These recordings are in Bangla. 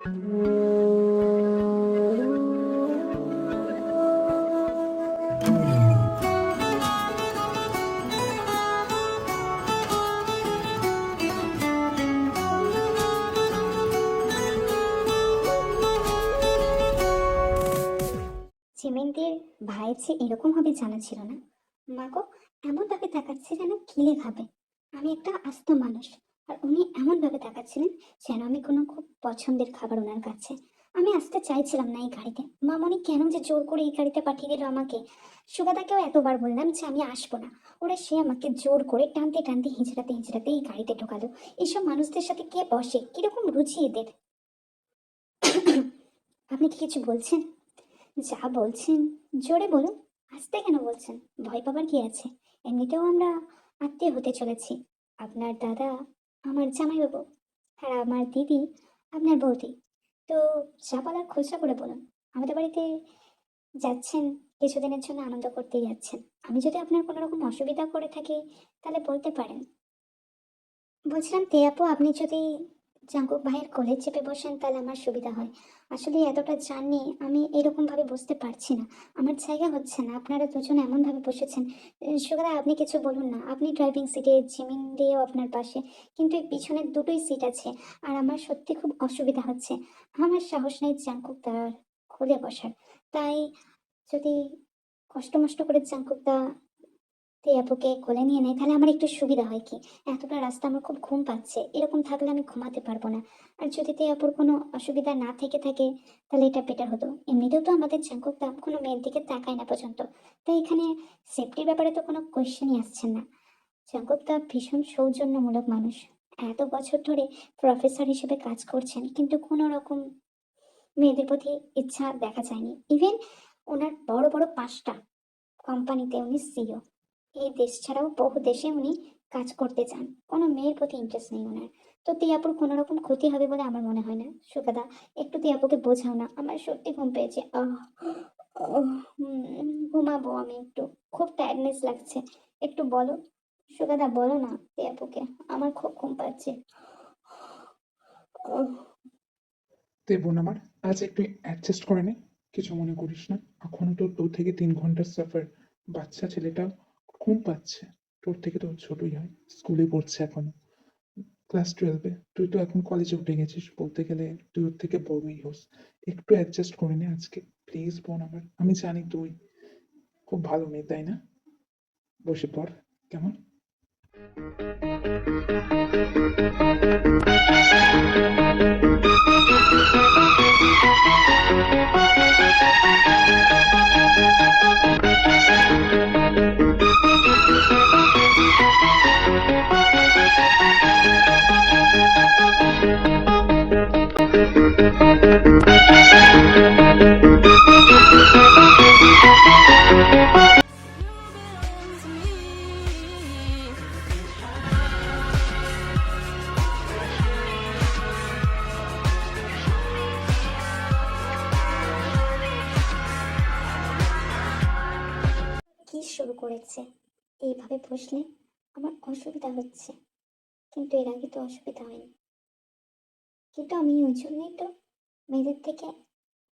চিমেন্টের ভাই যে এরকম হবে জানা ছিল না। মাগো, এমন ভাবে তাকাচ্ছে যেন গিলে খাবে। আমি একটা আস্ত মানুষ, আর উনি এমন ভাবে তাকাচ্ছিলেন যেন আমি কোনো খুব পছন্দের খাবার ওনার কাছে। আমি আসতে চাইছিলাম না এই গাড়িতে। মামনি কেন যে জোর করে এই গাড়িতে পাঠিয়ে দিল আমাকে। সুগাদাকেও এতবার বললাম যে আমি আসবো না, ওরা সে আমাকে জোর করে টানতে টানতে হিঁচড়াতে হিঁচড়াতে এই গাড়িতে ঢোকালো। এইসব মানুষদের সাথে কে বসে, কিরকম রুচি এদের। আপনি কি কিছু বলছেন? যা বলছেন জোরে বলুন। আস্তে কেন বলছেন? ভয় পাবার কি আছে? এমনিতেও আমরা আত্মীয় হতে চলেছি। আপনার দাদা আমার জামাইবাবু, আর আমার দিদি আপনার বৌদি। তো যা বলার খোঁচা করে বলুন। আমাদের বাড়িতে যাচ্ছেন, কিছুদিনের জন্য আনন্দ করতেই যাচ্ছেন। আমি যদি আপনার কোনো রকম অসুবিধা করে থাকি তাহলে বলতে পারেন। বলছিলাম তে আপু, আপনি যদি জাঙ্কুক ভাইয়ের কোলে চেপে বসেন তাহলে আমার সুবিধা হয়। আসলে এতটা জার্নি আমি এরকম ভাবে বসতে পারছি না, আমার জায়গা হচ্ছে না। আপনারা দুজন এমন ভাবে বসেছেন। সুগাদা, আপনি কিছু বলুন না। আপনি ড্রাইভিং সিটে, জিমিন দিয়েও আপনার পাশে, কিন্তু এই পিছনের দুটোই সিট আছে। আর আমার সত্যি খুব অসুবিধা হচ্ছে। আমার সাহস নেই জাঙ্কুক তার কোলে বসার। তাই যদি কষ্ট মষ্ট করে জাঙ্কুক দা তে আপুকে কোলে নিয়ে নেয় তাহলে আমার একটু সুবিধা হয় কি। এতটা রাস্তা আমার খুব ঘুম পাচ্ছে, এরকম থাকলে আমি ঘুমাতে পারবো না। আর যদি তে আপুর কোনো অসুবিধা না থেকে থাকে তাহলে এটা বেটার হতো। এমনিতেও তো আমাদের জাঙ্কুক দাম কোনো মেয়ের দিকে তাকায় না পর্যন্ত। তাই এখানে সেফটির ব্যাপারে তো কোনো কোয়েশ্চেনই আসছে না। জাঙ্কুক দা ভীষণ সৌজন্যমূলক মানুষ। এত বছর ধরে প্রফেসর হিসেবে কাজ করছেন, কিন্তু কোনো রকম মেয়েদের প্রতি ইচ্ছা দেখা যায়নি। ইভেন ওনার বড় বড় 5টা কোম্পানিতে উনি সিইও। এই দেশ ছাড়াও বহু দেশে উনি কাজ করতে চান। কোনো মেয়ের প্রতি ইন্টারেস্ট নেই ওনার। তো তিয়াপুর কোনো রকম ক্ষতি হবে বলে আমার মনে হয় না। সুকাদা, একটু তিয়াপুকে বোঝাও না, আমার সত্যি ঘুম পেয়েছে। ঘুমাবো আমি একটু, খুব টায়ার্ডনেস লাগছে। একটু বলো সুকাদা, বলো না তিয়াপুকে, আমার খুব ঘুম পাচ্ছে। আহ, তে বোন আমার, আজ একটু অ্যাডজাস্ট করে নে। কিছু মনে করিস না। এখনো তো 2 থেকে 3 ঘন্টার সফর। বাচ্চা ছেলেটা ঘুম পাচ্ছে। তোর থেকে তো ও ছোটই হয়, স্কুলে পড়ছে এখনো, ক্লাস 12-এ। তুই তো এখন কলেজে উঠে গেছিস, বলতে গেলে তুই ওর থেকে বড়ই হোস। একটু অ্যাডজাস্ট করে নে আজকে, প্লিজ বোন আমার। আমি জানি তুই খুব ভালো মেয়ে, তাই না? বসে পড়, কেমন? কি শুরু করেছে? এইভাবে বসলে আমার অসুবিধা হচ্ছে, কিন্তু এর আগে তো অসুবিধা হয়নি। কিন্তু আমি ওই জন্যই তো মেয়েদের থেকে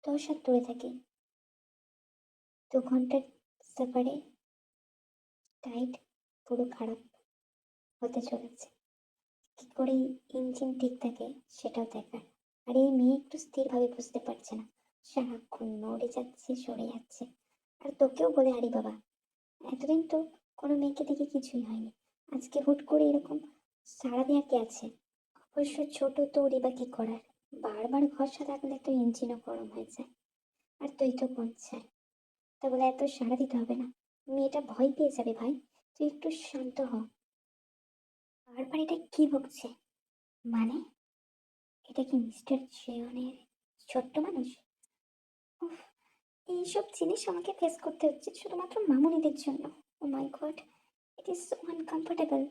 10 হাত দূরে থাকি। 2 ঘন্টার সফারে টাইট পুরো খারাপ হতে চলেছে। কি করে ইঞ্জিন ঠিক থাকে সেটাও দেখার। আর এই মেয়ে একটু স্থিরভাবে বুঝতে পারছে না, সারাক্ষণ নড়ে যাচ্ছে সরে যাচ্ছে। আর তোকেও বলে আরে বাবা, এতদিন তো কোনো মেয়েকে দেখে কিছুই হয়নি, আজকে হুট করে এরকম সাড়া দেওয়া কে আছে? অবশ্য ছোট তোরই বা কি করার, বারবার ঘষা থাকলে তো ইঞ্জিনও গরম হয়ে যায়। আর তুই তো বলছে তা বলে এত সাড়া দিতে হবে না, মেয়েটা ভয় পেয়ে যাবে ভাই। তুই একটু শান্ত হ। বারবার এটা কি বকছে? মানে এটা কি মিস্টার জিওনের ছোট্ট মানুষ? উফ, এইসব জিনিস আমাকে ফেস করতে হচ্ছে শুধুমাত্র মামুনিদের জন্য। Oh my god, it is so uncomfortable.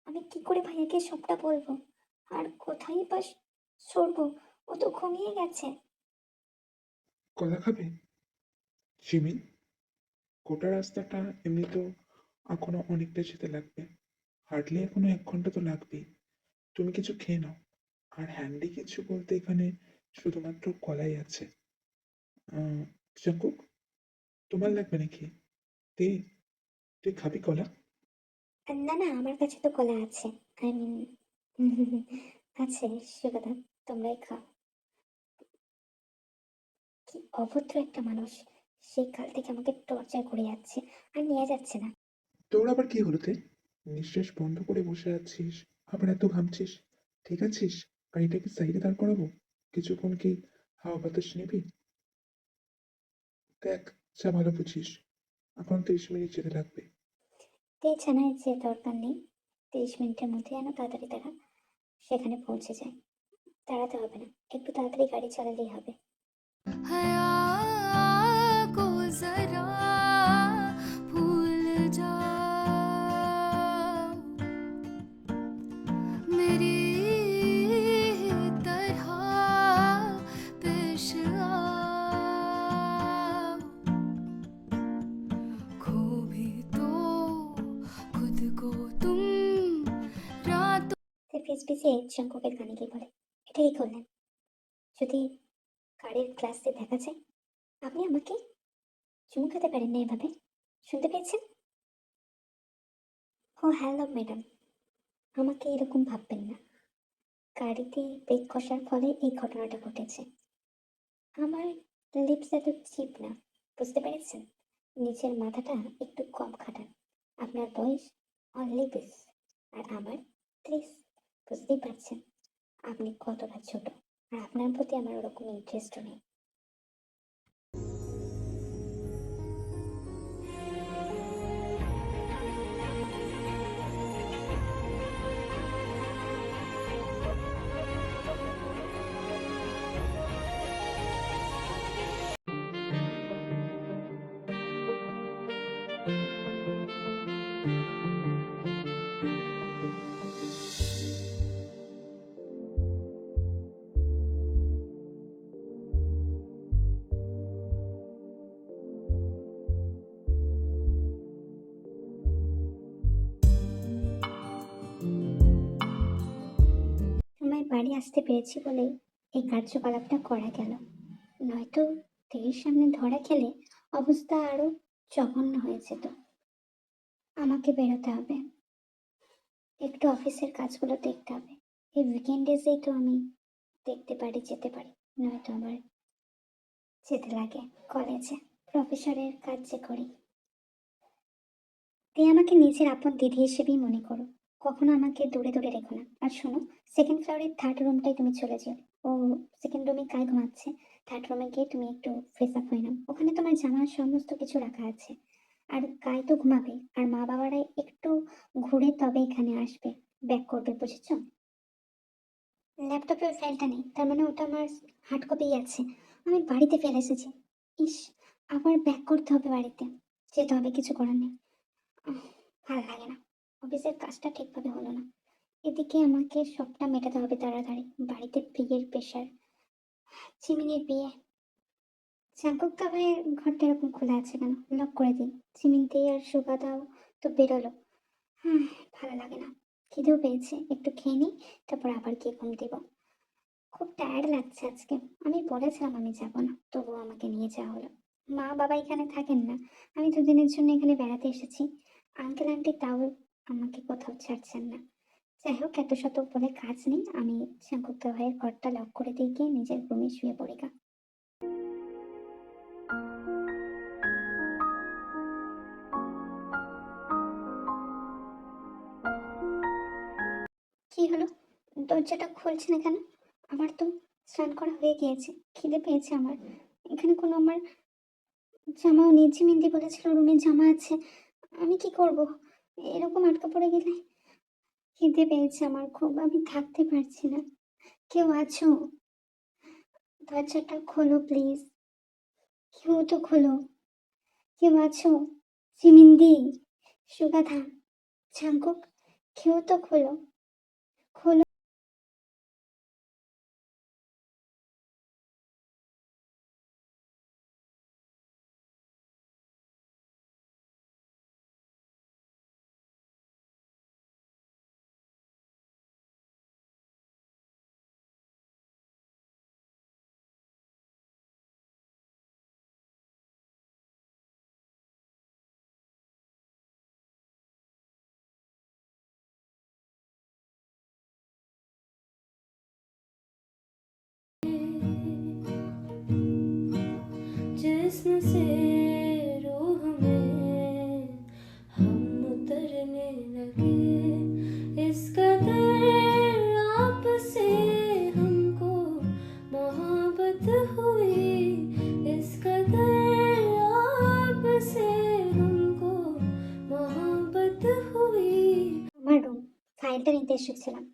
আমি কি করে ভাইয়াকে সবটা বলবো? আর কোথায় বা সরবো? ও তো ঘুমিয়ে গেছে। কলা খাবে জিমিন? গোটা রাস্তাটা এমনি তো এখনো অনেকটা যেতে লাগবে। হার্ডলি এখনো 1 ঘন্টা তো লাগবেই। তুমি কিছু খেয়ে নাও। আর হ্যান্ডি কিছু বলতে এখানে শুধুমাত্র কলাই আছে। জাঙ্কুক, তোমার লাগবে নাকি? দে, তুই খাবি কলা? না না, আমার কাছে তো কলা আছে। আই মিন আছে। সুগাদা, তোমরাই খাও। কি অভদ্র একটা মানুষ! সেই কাল থেকে আমাকে টর্চার করে যাচ্ছে, আর নিয়ে যাচ্ছে না। তোর আবার কি হলো তে? নিঃশ্বাস বন্ধ করে বসে আছিস, আবার এত ঘামছিস। ঠিক আছিস? গাড়িটাকে সাইডে দাঁড় করাবো? কিছুক্ষণ কি হাওয়া বাতাস নিবি? দেখ, যা ভালো বুঝিস। এখন 30 মিনিট যেতে লাগবে। জানায় যে দরকার নেই, 30 মিনিটের মধ্যে যেন তাড়াতাড়ি তারা সেখানে পৌঁছে যায়। দাঁড়াতে হবে না, একটু তাড়াতাড়ি গাড়ি চালালেই হবে। हया को जरा भूल जाओ, मेरी तरह पेश आओ, खो भी तो खुद को तुम रातों। সে ফিসফিসিয়ে জাঙ্কুকের কানে গিয়ে বলে, এটা কি করলেন? যদি গাড়ির ক্লাসে দেখা যায়, আপনি আমাকে চুমু খেতে পারেন না এভাবে। শুনতে পেয়েছেন? ও হ্যালো ম্যাডাম, আমাকে এরকম ভাববেন না। গাড়িতে ব্রেক কষার ফলে এই ঘটনাটা ঘটেছে। আমার লিপস এত চিপ না, বুঝতে পেরেছেন? নিচের মাথাটা একটু কম খাটান। আপনার বয়স অনলি 20 আর আমার 30। বুঝতেই পারছেন আপনি কতটা ছোট, আর আপনার প্রতি আমার ওরকম ইন্টারেস্টও নেই। সময় বাড়ি আসতে পেরেছি বলেই এই কার্যকলাপটা করা গেল, নয়তো তেরির সামনে ধরা খেলে অবস্থা আরো জঘন্য হয়ে যেত। আমাকে বেরোতে হবে, একটু অফিসের কাজগুলো দেখতে হবে। এই উইকেন্ডেজেই তো আমি দেখতে পারি, যেতে পারি, নয়তো আবার যেতে লাগে কলেজে, প্রফেসরের কাজ যে করি। তুই আমাকে নিজের আপন দিদি হিসেবেই মনে করো, কখনো আমাকে দূরে দূরে রেখো না। আর শোনো, সেকেন্ড ফ্লোরের থার্ড রুমটাই তুমি চলে যাও। ও সেকেন্ড রুমে কায় ঘুমাচ্ছে, থার্ড রুমে গিয়ে তুমি একটু ফ্রেশ আপ হয়ে নাও। ওখানে তোমার জামা সমস্ত কিছু রাখা আছে। আর কায় তো ঘুমাবে, আর মা বাবারা একটু ঘুরে তবে এখানে আসবে, ব্যাক করবে, বুঝেছো? ল্যাপটপের ফাইলটা নেই, তার মানে ওটা আমার হার্ড কপি আছে, আমি বাড়িতে ফেলে এসেছি। ইস, আবার ব্যাক করতে হবে বাড়িতে, যেতে হবে, কিছু করার নেই। আহ, ভালো লাগে না, অফিসের কাজটা ঠিকভাবে হলো না। এদিকে আমাকে সবটা মেটাতে হবে তাড়াতাড়ি, বাড়িতে বিয়ের প্রেশার, চিমিনির বিয়ে। জাঙ্কুক ভাইয়ের ঘরটা এরকম খোলা আছে কেন? লক করে দিই। চিমিনতি আর সুগাদাও তো বেরোলো। হুম, ভালো লাগে না। খিদেও পেয়েছে, একটু খেয়ে নিই, তারপর আবার গিয়ে ঘুম দিব। খুব টায়ার্ড লাগছে আজকে। আমি বলেছিলাম আমি যাব না, তবুও আমাকে নিয়ে যাওয়া হলো। মা বাবা এখানে থাকেন না, আমি দুদিনের জন্য এখানে বেড়াতে এসেছি। আঙ্কেল আন্টি তাও আমাকে কোথাও ছাড়ছেন না। যাই হোক, এত শত বলে কাজ নেই, আমি শাঙ্কুক্তা ভাইয়ের ঘরটা লক করে দিয়ে গিয়ে নিজের রুমে শুয়ে পড়ি গা। কি হলো? দরজাটা খুলছে না কেন? আমার তো স্নান করা হয়ে গিয়েছে, খিদে পেয়েছে আমার। এখানে কোনো আমার জামাও নেই। চিমিন্দি বলেছিল রুমে জামা আছে, আমি কি করব এরকম আটকা পড়ে গেলে? খিদে পেয়েছে আমার খুব, আমি থাকতে পারছি না। কেউ আছো? দরজাটা খোলো প্লিজ, কেউ তো খোলো। কেউ আছো? চিমিন্দি, সুগাধা, ঝাঙ্কুক, কেউ তো খোলো, খোলো। जिस्म से रूह में हम उतरने लगे इस कदर आपसे हमको मोहब्बत हुई इस कदर आपसे हमको मोहब्बत हुई। আমার রুম ফাইলটা নিতে এসেছিলাম।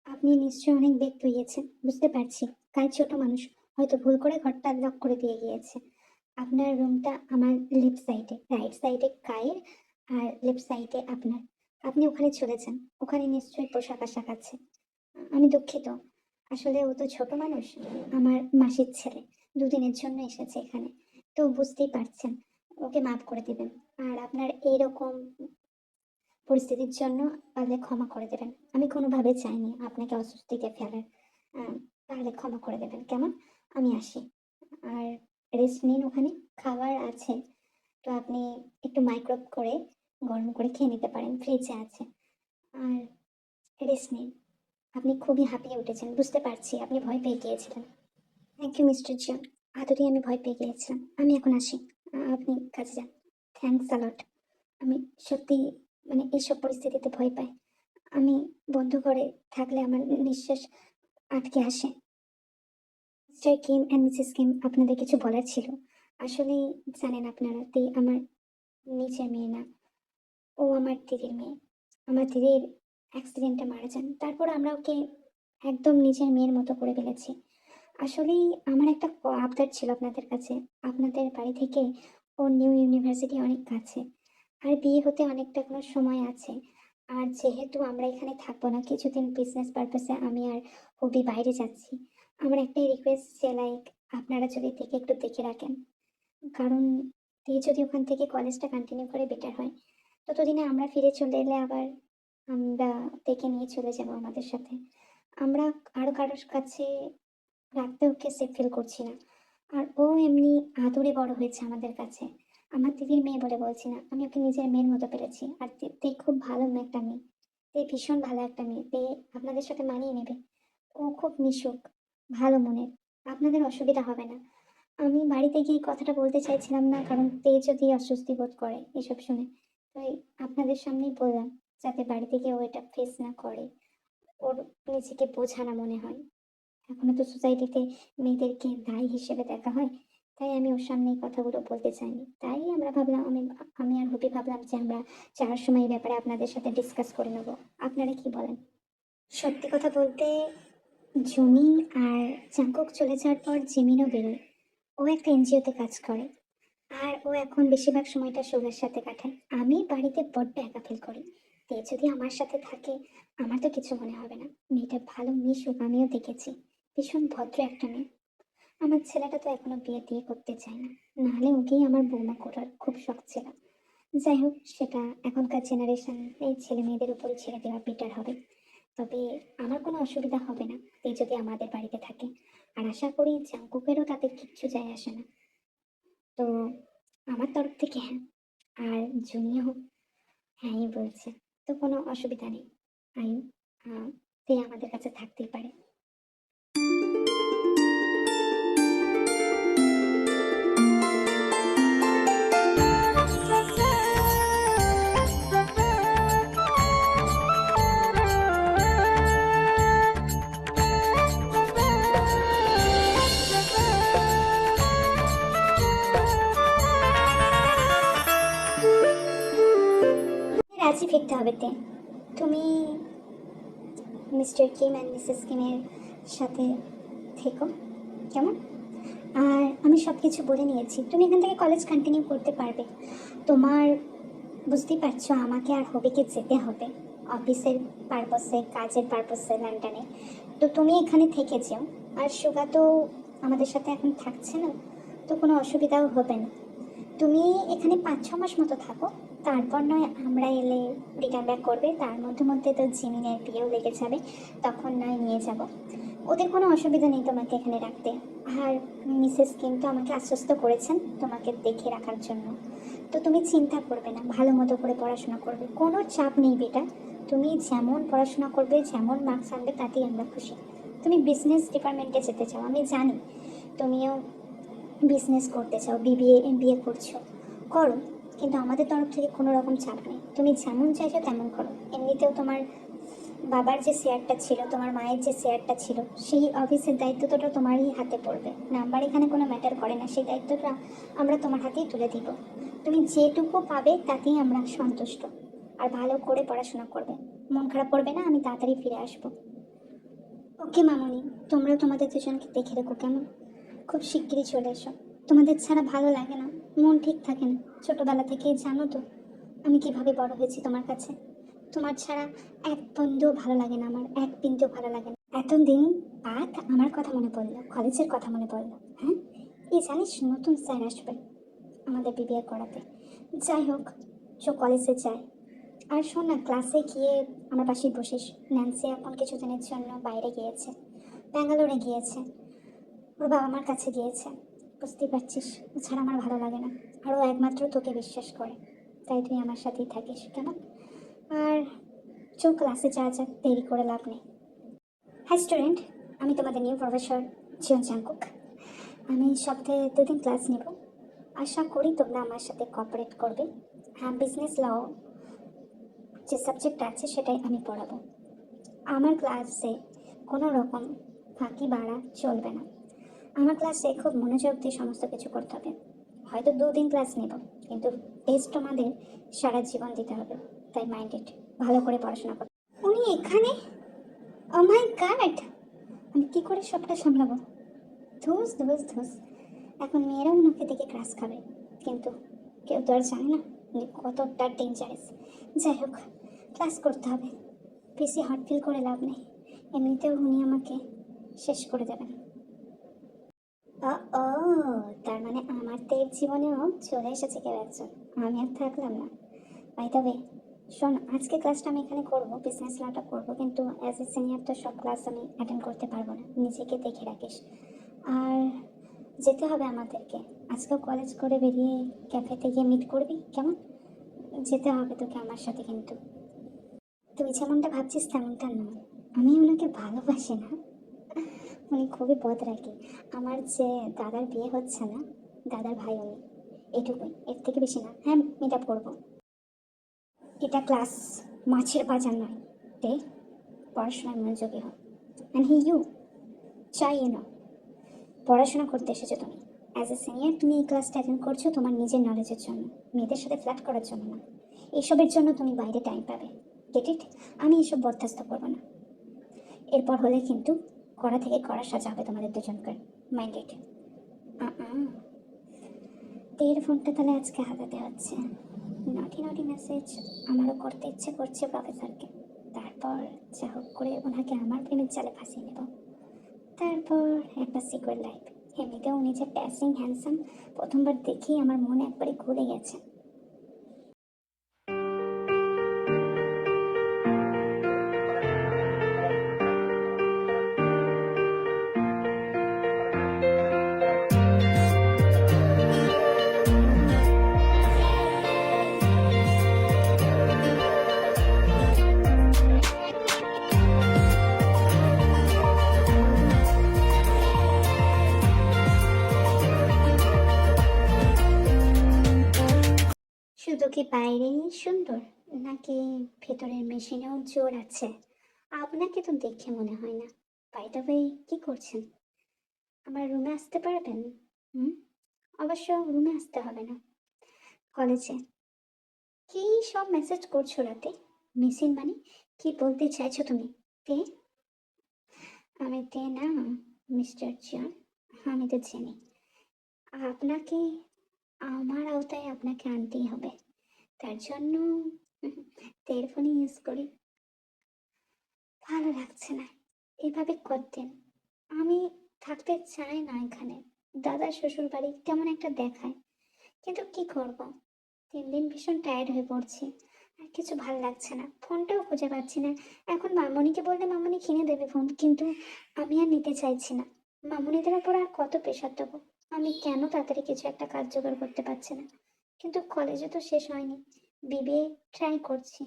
আপনি নিশ্চয়ই অনেক বেগ পেয়েছেন, বুঝতে পারছি। কাল ছোট মানুষ হয়তো ভুল করে ঘরটা লক করে দিয়ে গিয়েছে। আপনার রুমটা আমার লেফট সাইডে, রাইট সাইডে কায়ের আর লেফট সাইডে আপনার। আপনি ওখানে চলে যান, ওখানে নিশ্চয়ই পোশাক আশাক আছে। আমি দুঃখিত, আসলে ও তো ছোট মানুষ, আমার মাসির ছেলে, দুদিনের জন্য এসেছে এখানে, তো বুঝতেই পারছেন, ওকে মাফ করে দিবেন। আর আপনার এইরকম পরিস্থিতির জন্য পারলে ক্ষমা করে দেবেন। আমি কোনোভাবে চাইনি আপনাকে অস্বস্তিতে ফেলার। তাহলে ক্ষমা করে দেবেন কেমন? আমি আসি। আর রেস্ট নিন, ওখানে খাবার আছে, তো আপনি একটু মাইক্রোওয়েভ করে গরম করে খেয়ে নিতে পারেন, ফ্রিজে আছে। আর রেস্ট নিন। আপনি খুবই হাঁপিয়ে উঠেছেন, বুঝতে পারছি আপনি ভয় পেয়ে গিয়েছিলেন। থ্যাংক ইউ মিস্টার জন, আদরে আমি ভয় পেয়ে গিয়েছিলাম। আমি এখন আসি, আপনি কাজে যান। থ্যাঙ্কস আলট। আমি সত্যি মানে এইসব পরিস্থিতিতে ভয় পাই। আমি বন্ধ ঘরে থাকলে আমার নিঃশ্বাস আটকে আসে। Mister Kim and Mrs Kim, আপনাদের কিছু বলার ছিল। আসলে জানেন আপনারা, আমার নিজের মেয়ে না, ও আমার দিদির মেয়ে। আমার দিদির অ্যাক্সিডেন্টে মারা যান, তারপর আমরা ওকে একদম নিজের মেয়ের মতো করে ফেলেছি। আসলেই আমার একটা আবদার ছিল আপনাদের কাছে। আপনাদের বাড়ি থেকে ওর নিউ ইউনিভার্সিটি অনেক কাছে, আর বিয়ে হতে অনেকটা কোনো সময় আছে। আর যেহেতু আমরা এখানে থাকবো না, কিছুদিন বিজনেস পারপাসে আমি আর হবি বাইরে যাচ্ছি, আমার একটাই রিকোয়েস্ট যে লাইক আপনারা যদি থেকে একটু দেখে রাখেন, কারণ যদি ওখান থেকে কলেজটা কন্টিনিউ করে বেটার হয়। ততদিনে আমরা ফিরে চলে এলে আবার আমরা দেখে নিয়ে চলে যাব আমাদের সাথে। আমরা আরো কারোর কাছে রাখতে ওকে সেফ ফিল করছি না। আর ও এমনি আদরে বড় হয়েছে আমাদের কাছে। আমার দিদির মেয়ে বলে বলছি না, আমি ওকে নিজের মেয়ের মতো পেরেছি। আর তে খুব ভালো একটা মেয়ে, তে ভীষণ ভালো একটা মেয়ে, তে আপনাদের সাথে মানিয়ে নেবে। ও খুব মিশুক, ভালো মনের, আপনাদের অসুবিধা হবে না। আমি বাড়িতে গিয়ে কথাটা বলতে চাইছিলাম না, কারণ তে যদি অস্বস্তি বোধ করে এসব শুনে, তাই আপনাদের সামনেই বললাম, যাতে বাড়িতে গিয়ে ও এটা ফেস না করে, ওর নিজেকে বোঝা না মনে হয়। এখনো তো সোসাইটিতে মেয়েদেরকে দায়ী হিসেবে দেখা হয়, তাই আমি ওর সামনে এই কথাগুলো বলতে চাইনি। তাই আমরা ভাবলাম, আমি আর হবি ভাবলাম যে আমরা যাওয়ার সময় এই ব্যাপারে আপনাদের সাথে ডিসকাস করে নেবো। আপনারা কি বলেন? সত্যি কথা বলতে, জুনি আর জাঙ্কুক চলে যাওয়ার পর জিমিনও বেরোয়। ও একটা এনজিওতে কাজ করে, আর ও এখন বেশিরভাগ সময়টা সুগার সাথে কাটায়। আমি বাড়িতে বড্ড একা ফিল করি, তে যদি আমার সাথে থাকে আমার তো কিছু মনে হবে না। মেয়েটা ভালো মিশুক, আমিও দেখেছি, ভীষণ ভদ্র একটা মেয়ে। আমার ছেলেটা তো এখনো বিয়ে করতে চায় না, নাহলে ওকেই আমার বৌমা করার খুব শখ ছিল। যাই হোক, সেটা এখনকার জেনারেশন এই ছেলে মেয়েদের উপরে ছেড়ে দেওয়া বেটার হবে। তবে আমার কোনো অসুবিধা হবে না এই যদি আমাদের বাড়িতে থাকে, আর আশা করি জাঙ্কুকেরও তাদের কিচ্ছু যায় আসে না। তো আমার তরফ থেকে হ্যাঁ, আর জুনিও হ্যাঁই বলছে, তো কোনো অসুবিধা নেই। আয়ু, তে আমাদের কাছে থাকতেই পারে। রাজি ফিরতে হবে তে। তুমি মিস্টার কিম অ্যান্ড মিসেস কিমের সাথে থেকো, কেমন? আর আমি সব কিছু বলে নিয়েছি, তুমি এখান থেকে কলেজ কন্টিনিউ করতে পারবে। তোমার বুঝতেই পারছো, আমাকে আর হবিকে যেতে হবে অফিসের পারপাসে, কাজের পারপাসে লন্ডনে। তো তুমি এখানে থেকে যেও। আর সুগা তো আমাদের সাথে এখন থাকছে না, তো কোনো অসুবিধাও হবে না। তুমি এখানে 5-6 মাস মতো থাকো, তারপর নয় আমরা এলে রিটার্ন ব্যাক করবে। তার মধ্যে মধ্যে তো জিমিনের বিয়েও লেগে যাবে, তখন নয় নিয়ে যাব। ওদের কোনো অসুবিধা নেই তোমাকে এখানে রাখতে। আর মিসেস কিন্তু আমাকে আশ্বস্ত করেছেন তোমাকে দেখে রাখার জন্য। তো তুমি চিন্তা করবে না, ভালো মতো করে পড়াশোনা করবে, কোনো চাপ নেই বেটা। তুমি যেমন পড়াশোনা করবে, যেমন মার্কস আনবে, তাতেই আমরা খুশি। তুমি বিজনেস ডিপার্টমেন্টে যেতে চাও, আমি জানি। তুমিও বিজনেস করতে চাও, বিবিএ এমবিএ করছো, করো, কিন্তু আমাদের তরফ থেকে কোনো রকম চাপ নেই। তুমি যেমন চাইছো তেমন করো। এমনিতেও তোমার বাবার যে শেয়ারটা ছিল, তোমার মায়ের যে শেয়ারটা ছিল, সেই অফিসের দায়িত্বটা তোমারই হাতে পড়বে। নাম্বার এখানে কোনো ম্যাটার করে না, সেই দায়িত্বটা আমরা তোমার হাতেই তুলে দিব। তুমি যেটুকু পাবে তাতেই আমরা সন্তুষ্ট। আর ভালো করে পড়াশোনা করবে, মন খারাপ করবে না, আমি তাড়াতাড়ি ফিরে আসবো। ওকে মামনি, তোমরা তোমাদের দুজনকে দেখে রেখো কেমন? খুব শিগগিরই চলে এসো। তোমাদের ছাড়া ভালো লাগে না, মন ঠিক থাকে না। ছোটবেলা থেকেই জানো তো আমি কিভাবে বড় হয়েছি তোমার কাছে। তোমার ছাড়া এক বিন্দুও ভালো লাগে না আমার, এক বিন্দুও ভালো লাগে না। এতদিন বাদ আমার কথা মনে পড়লো, কলেজের কথা মনে পড়লো। হ্যাঁ, এই জানিস নতুন স্যার আসবে আমাদের বিবিএ করাতে। যাই হোক, কলেজে যাই। আর শোন না, ক্লাসে গিয়ে আমার পাশেই বসিস। ন্যান্সি এখন কিছুদিনের জন্য বাইরে গিয়েছে, ব্যাঙ্গালোরে গিয়েছে, ওর বাবা মার কাছে গিয়েছে। বুঝতেই পারছিস, ও ছাড়া আমার ভালো লাগে না। আর ও একমাত্র তোকে বিশ্বাস করে, তাই তুই আমার সাথেই থাকিস কেমন? আর ক্লাসে যা যা, দেরি করে লাভ নেই। হাই স্টুডেন্ট, আমি তোমাদের নিউ প্রফেসর জিয়ন চাংকুক। আমি সপ্তাহে 2 দিন ক্লাস নেব। আশা করি তোমরা আমার সাথে কোঅপারেট করবে। হ্যাঁ, বিজনেস ল যে সাবজেক্ট আছে সেটাই আমি পড়াবো। আমার ক্লাসে কোনো রকম ফাঁকি বাড়া চলবে না। আমার ক্লাসে খুব মনোযোগ দিয়ে সমস্ত কিছু করতে হবে। হয়তো 2 দিন ক্লাস নেব, কিন্তু টেস্ট তোমাদের সারা জীবন দিতে হবে। তাই মাইন্ডেড, ভালো করে পড়াশোনা করো। উনি এখানে? ও মাই গড, আমি কি করে সবটা সামলাবো? ধুস ধুস ধুস, এখন মেয়েরাও ওনাকে দেখে ক্রাশ খাবে, কিন্তু কেউ তো আর জানে না উনি কতটা ডেঞ্জারাস। যাই হোক, ক্লাস করতে হবে, বেশি হার্ট ফিল করে লাভ নেই। এমনিতেও উনি আমাকে শেষ করে দেবেন। ও, তার মানে আমার তো এর জীবনেও চলে এসেছে কেউ একজন, আমি আর থাকলাম না। বাই দ্য ওয়ে, শোন, আজকে ক্লাসটা আমি এখানে করব, বিজনেস লটা করব, কিন্তু অ্যাজ এ সিনিয়র তো সব ক্লাস আমি অ্যাটেন্ড করতে পারবো না, নিজেকে দেখে রাখিস। আর যেতে হবে আমাদেরকে, আজকেও কলেজ করে বেরিয়ে ক্যাফেতে গিয়ে মিট করবি কেমন? যেতে হবে তোকে আমার সাথে, কিন্তু তুই যেমনটা ভাবছিস তেমনটা নয়। আমি ওনাকে ভালোবাসি না, উনি খুবই বদরাগী। আমার যে দাদার বিয়ে হচ্ছে না, দাদার ভাই উনি, এটুকুই, এর থেকে বেশি না। হ্যাঁ, মিট আপ করবো। এটা ক্লাস, মাছের বাজার নয়। তে পড়াশোনায় মনোযোগী হও। অ্যান্ড ইউ চাই না, পড়াশোনা করতে এসেছো তুমি। অ্যাজ এ সিনিয়র তুমি এই ক্লাসটা অ্যাটেন্ড করছো তোমার নিজের নলেজের জন্য, মেয়েদের সাথে ফ্ল্যাট করার জন্য না। এইসবের জন্য তুমি বাইরে টাইম পাবে, গেট ইট? আমি এসব বরদাস্ত করবো না। এরপর হলে কিন্তু কড়া থেকে কড়া সাজা হবে তোমাদের দুজনকার, মাইন্ড ইট। তের ফোনটা তাহলে আজকে হাতাতে হচ্ছে। নটি নটি মেসেজ আমারও করতে ইচ্ছে করছে প্রফেসরকে। তারপর যা হোক করে ওনাকে আমার প্রেমের জালে ফাঁসিয়ে নেব। তারপর একটা সিক্রেট লাইফ। এমনিতেও উনি যে ড্যাসিং হ্যান্ডসাম, প্রথমবার দেখেই আমার মনে একবারে ঘুরে গেছে। শুধু কি বাইরেই সুন্দর, নাকি ভেতরের মেশিনেও জোর আছে? আপনাকে তো দেখে মনে হয় না। বাই দ্য ওয়ে, কি করছেন? আমার রুমে আসতে পারবেন? হুম, অবশ্য রুমে আসতে হবে না, কলেজে। কি সব মেসেজ করছো রাতে? মেশিন মানে কি বলতে চাইছো তুমি? তে? আমি তে না, মিস্টার জন। আমি তো চিনি আপনাকে, আমার আওতায় আপনাকে আনতেই হবে। তার জন্য তের ফোনই ইউজ করি। ভালো লাগছে না এভাবে করতেন। আমি থাকতে চাই না এখানে। দাদা শ্বশুর বাড়ি কেমন একটা দেখায়, কিন্তু কি করব, 3 দিন ভীষণ টায়ার্ড হয়ে পড়ছি, আর কিছু ভালো লাগছে না। ফোনটাও খুঁজে পাচ্ছি না। এখন মামনিকে বললে মামনি কিনে দেবে ফোন, কিন্তু আমি আর নিতে চাইছি না। মামনিদের ওপর আর কত প্রেশার দেবো? আমি কেন তাড়াতাড়ি কিছু একটা কাজ জোগাড় করতে পারছি না? কিন্তু কলেজে তো শেষ হয়নি, বিবিএ ট্রাই করছি,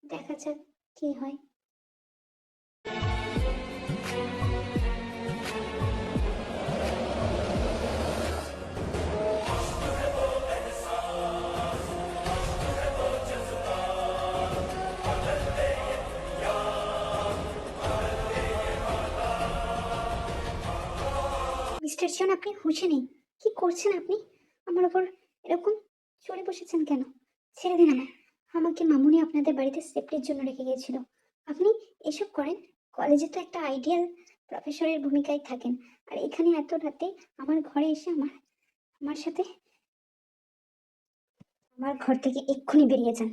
দেখা যাক কি হয়। বলছেন আপনি হুঁশে নেই। কি করছেন আপনি? আমার ওপর এরকম চড়ে বসেছেন কেন? ছেড়ে দিন আমায়। আমাকে মামুনি আপনাদের বাড়িতে সেফটির জন্য রেখে গিয়েছিল। আপনি এসব করেন? কলেজে তো একটা আইডিয়াল প্রফেসরের ভূমিকায় থাকেন। আর এখানে এত রাতে আমার ঘরে এসে আমার আমার সাথে আমার ঘর থেকে এক্ষুনি বেরিয়ে যান।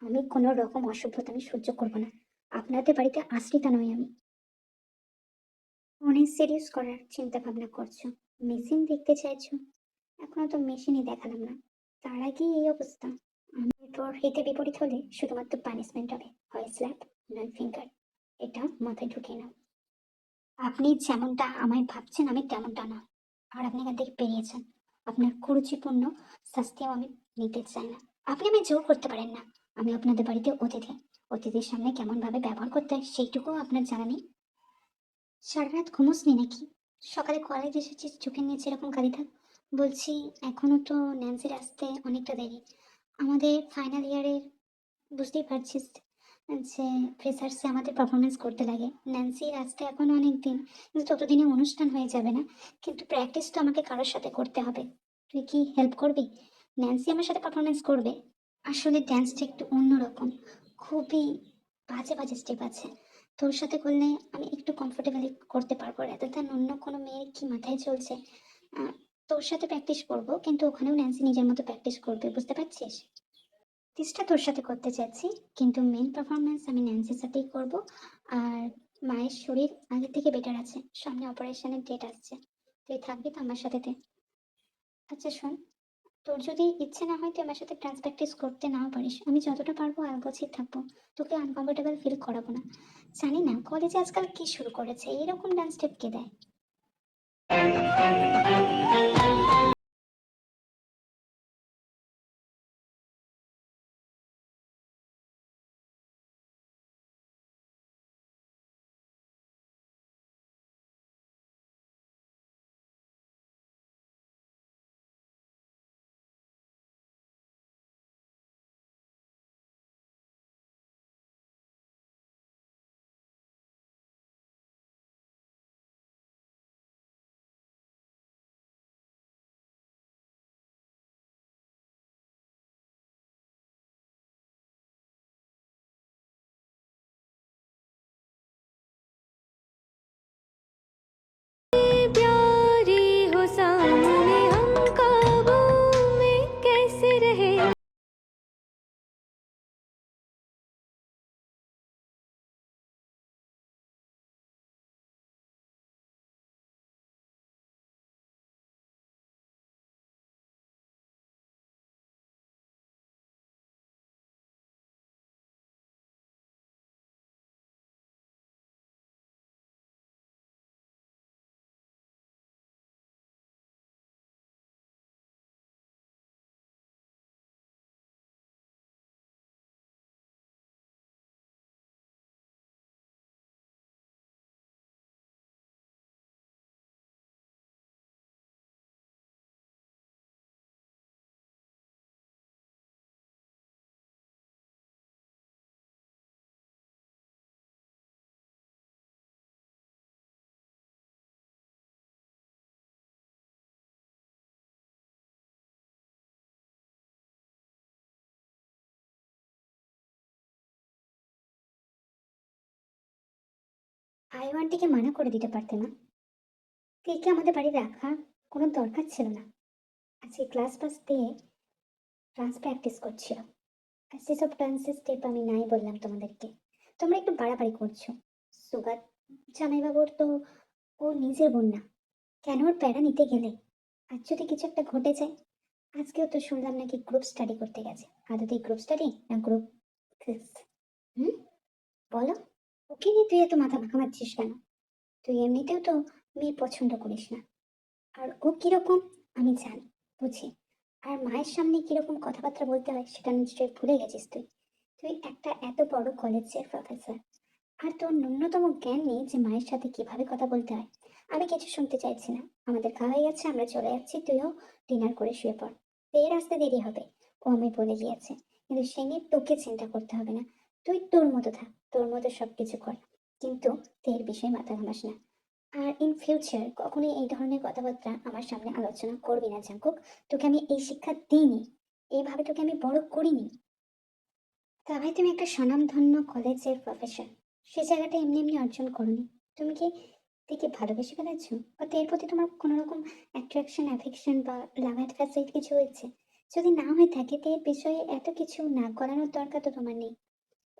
আমি কোনো রকম অসভ্যতা আমি সহ্য করব না। আপনাদের বাড়িতে আশ্রিতা নই আমি। অনেক সিরিয়াস করার চিন্তা ভাবনা করছো। মেশিন দেখতে চাইছো? এখনো তো মেশিনই দেখালাম না। তার আগেই এই অবস্থা। এরপর হিতে বিপরীত হলে শুধুমাত্র পানিশমেন্ট হবে, হয় স্ল্যাপ নয় ফিঙ্গার। এটা মাথায় ঢুকিয়ে নাও। আপনি যেমনটা আমায় ভাবছেন আমি তেমনটা না। আর আপনি এখান থেকে বেরিয়েছেন। আপনার কুরুচিপূর্ণ শাস্তিও আমি নিতে চাই না। আপনি আমায় জোর করতে পারেন না। আমি আপনাদের বাড়িতে অতিথি। অতিথির সামনে কেমন ভাবে ব্যবহার করতে হয় সেইটুকুও আপনার জানা নেই। সারা রাত ঘুমোসনি নাকি? সকালে কলেজ এসেছিস চোখের নিচে এরকম কালি থাক। বলছি, এখনো তো ন্যান্সির আসতে অনেকটা দেরি। আমাদের ফাইনাল ইয়ারের বুঝতেই পারছিস যে ফ্রেশার্সে আমাদের পারফরমেন্স করতে লাগে। ন্যান্সির আসতে এখনো অনেক দিন, কিন্তু ততদিনে অনুষ্ঠান হয়ে যাবে না? কিন্তু প্র্যাকটিস তো আমাকে কারোর সাথে করতে হবে। তুই কি হেল্প করবি? ন্যান্সি আমার সাথে পারফরমেন্স করবে। আসলে ড্যান্সটা একটু অন্যরকম, খুবই বাজে বাজে স্টেপ আছে। তোর সাথে করলে আমি একটু কমফোর্টেবলি করতে পারবো, রাতে দেন অন্য কোনো মেয়ের কি মাথায় চলছে। আহ, তোর সাথে প্র্যাকটিস করব, কিন্তু ওখানেও ন্যান্সি নিজের মতো প্র্যাকটিস করবে, বুঝতে পারছিস? প্র্যাকটিসটা তোর সাথে করতে চাচ্ছি, কিন্তু মেন পারফরমেন্স আমি ন্যান্সির সাথেই করব। আর মায়ের শরীর আগে থেকে বেটার আছে, সামনে অপারেশনের ডেট আসছে। তুই থাকবি তো আমার সাথে? আচ্ছা শোন, তোর যদি ইচ্ছে না হয় তুই আমার সাথে ডান্স প্র্যাকটিস করতে নাও পারিস। আমি যতটা পারবো আলগোছেই থাকবো। তোকে আনকমফোর্টেবল ফিল করাবো না। জানি না কলেজে আজকাল কি শুরু করেছে, এরকম ডান্স স্টেপ কে দেয়? प्यारी हो सामने हम काबू में कैसे रहे। আইওয়ানটিকে মানা করে দিতে পারতে না? একে আমাদের বাড়ি রাখার কোনো দরকার ছিল না। আজকে ক্লাস পাস দিয়ে ডান্স প্র্যাকটিস করছিল। আর সেসব ডান্সের স্টেপ আমি নাই বললাম তোমাদেরকে। তোমরা একটু বাড়াবাড়ি করছো। সুগাত জামাইবাবুর তো ও নিজের বোন না, কেন ওর প্যারা নিতে গেলে? আর যদি কিছু একটা ঘটে যায়? আজকেও তো শুনলাম নাকি গ্রুপ স্টাডি করতে গেছে। আদতে গ্রুপ স্টাডি না গ্রুপ? হুম, বলো। ওকে নিয়ে তুই এত মাথা ঘামাচ্ছিস কেন? তুই এমনিতেও তো মেয়ে পছন্দ করিস না। আর ও কিরকম আমি জানি, বুঝি। আর মায়ের সামনে কিরকম কথাবার্তা বলতে হয় সেটা নিশ্চয়ই ভুলে গেছিস তুই। তুই একটা এত বড় কলেজের প্রফেসর, আর তোর ন্যূনতম জ্ঞান নেই যে মায়ের সাথে কিভাবে কথা বলতে হয়। আমি কিছু শুনতে চাইছি না। আমাদের খাওয়া হয়ে গেছে, আমরা চলে যাচ্ছি। তুইও ডিনার করে শুয়ে পড়। এর আসতে দেরি হবে, ও আমি বলে গিয়েছে। কিন্তু সে নিয়ে তোকে চিন্তা করতে হবে না। তুই তোর মতো থাক, তোর মতো সবকিছু কর, কিন্তু তের বিষয়ে মাথা ঘামাস না। আর ইন ফিউচার কখনোই এই ধরনের কথাবার্তা আমার সামনে আলোচনা করবি না জাঙ্কুক। তোকে আমি এই শিক্ষা দিইনি, এইভাবে তোকে আমি বড় করিনি। তা ভাই, তুমি একটা স্বনামধন্য কলেজের প্রফেসর, সে জায়গাটা এমনি এমনি অর্জন করনি। তুমি কি দেখে ভালোবেসে ফেলেছো, বা এর প্রতি তোমার কোনো রকম অ্যাট্রাকশন, অ্যাফেকশন বা লাভ অ্যাট ফার্স্ট সাইট কিছু হয়েছে? যদি না হয়ে থাকে তো এর বিষয়ে এত কিছু নাক গলানোর দরকার তো তোমার নেই।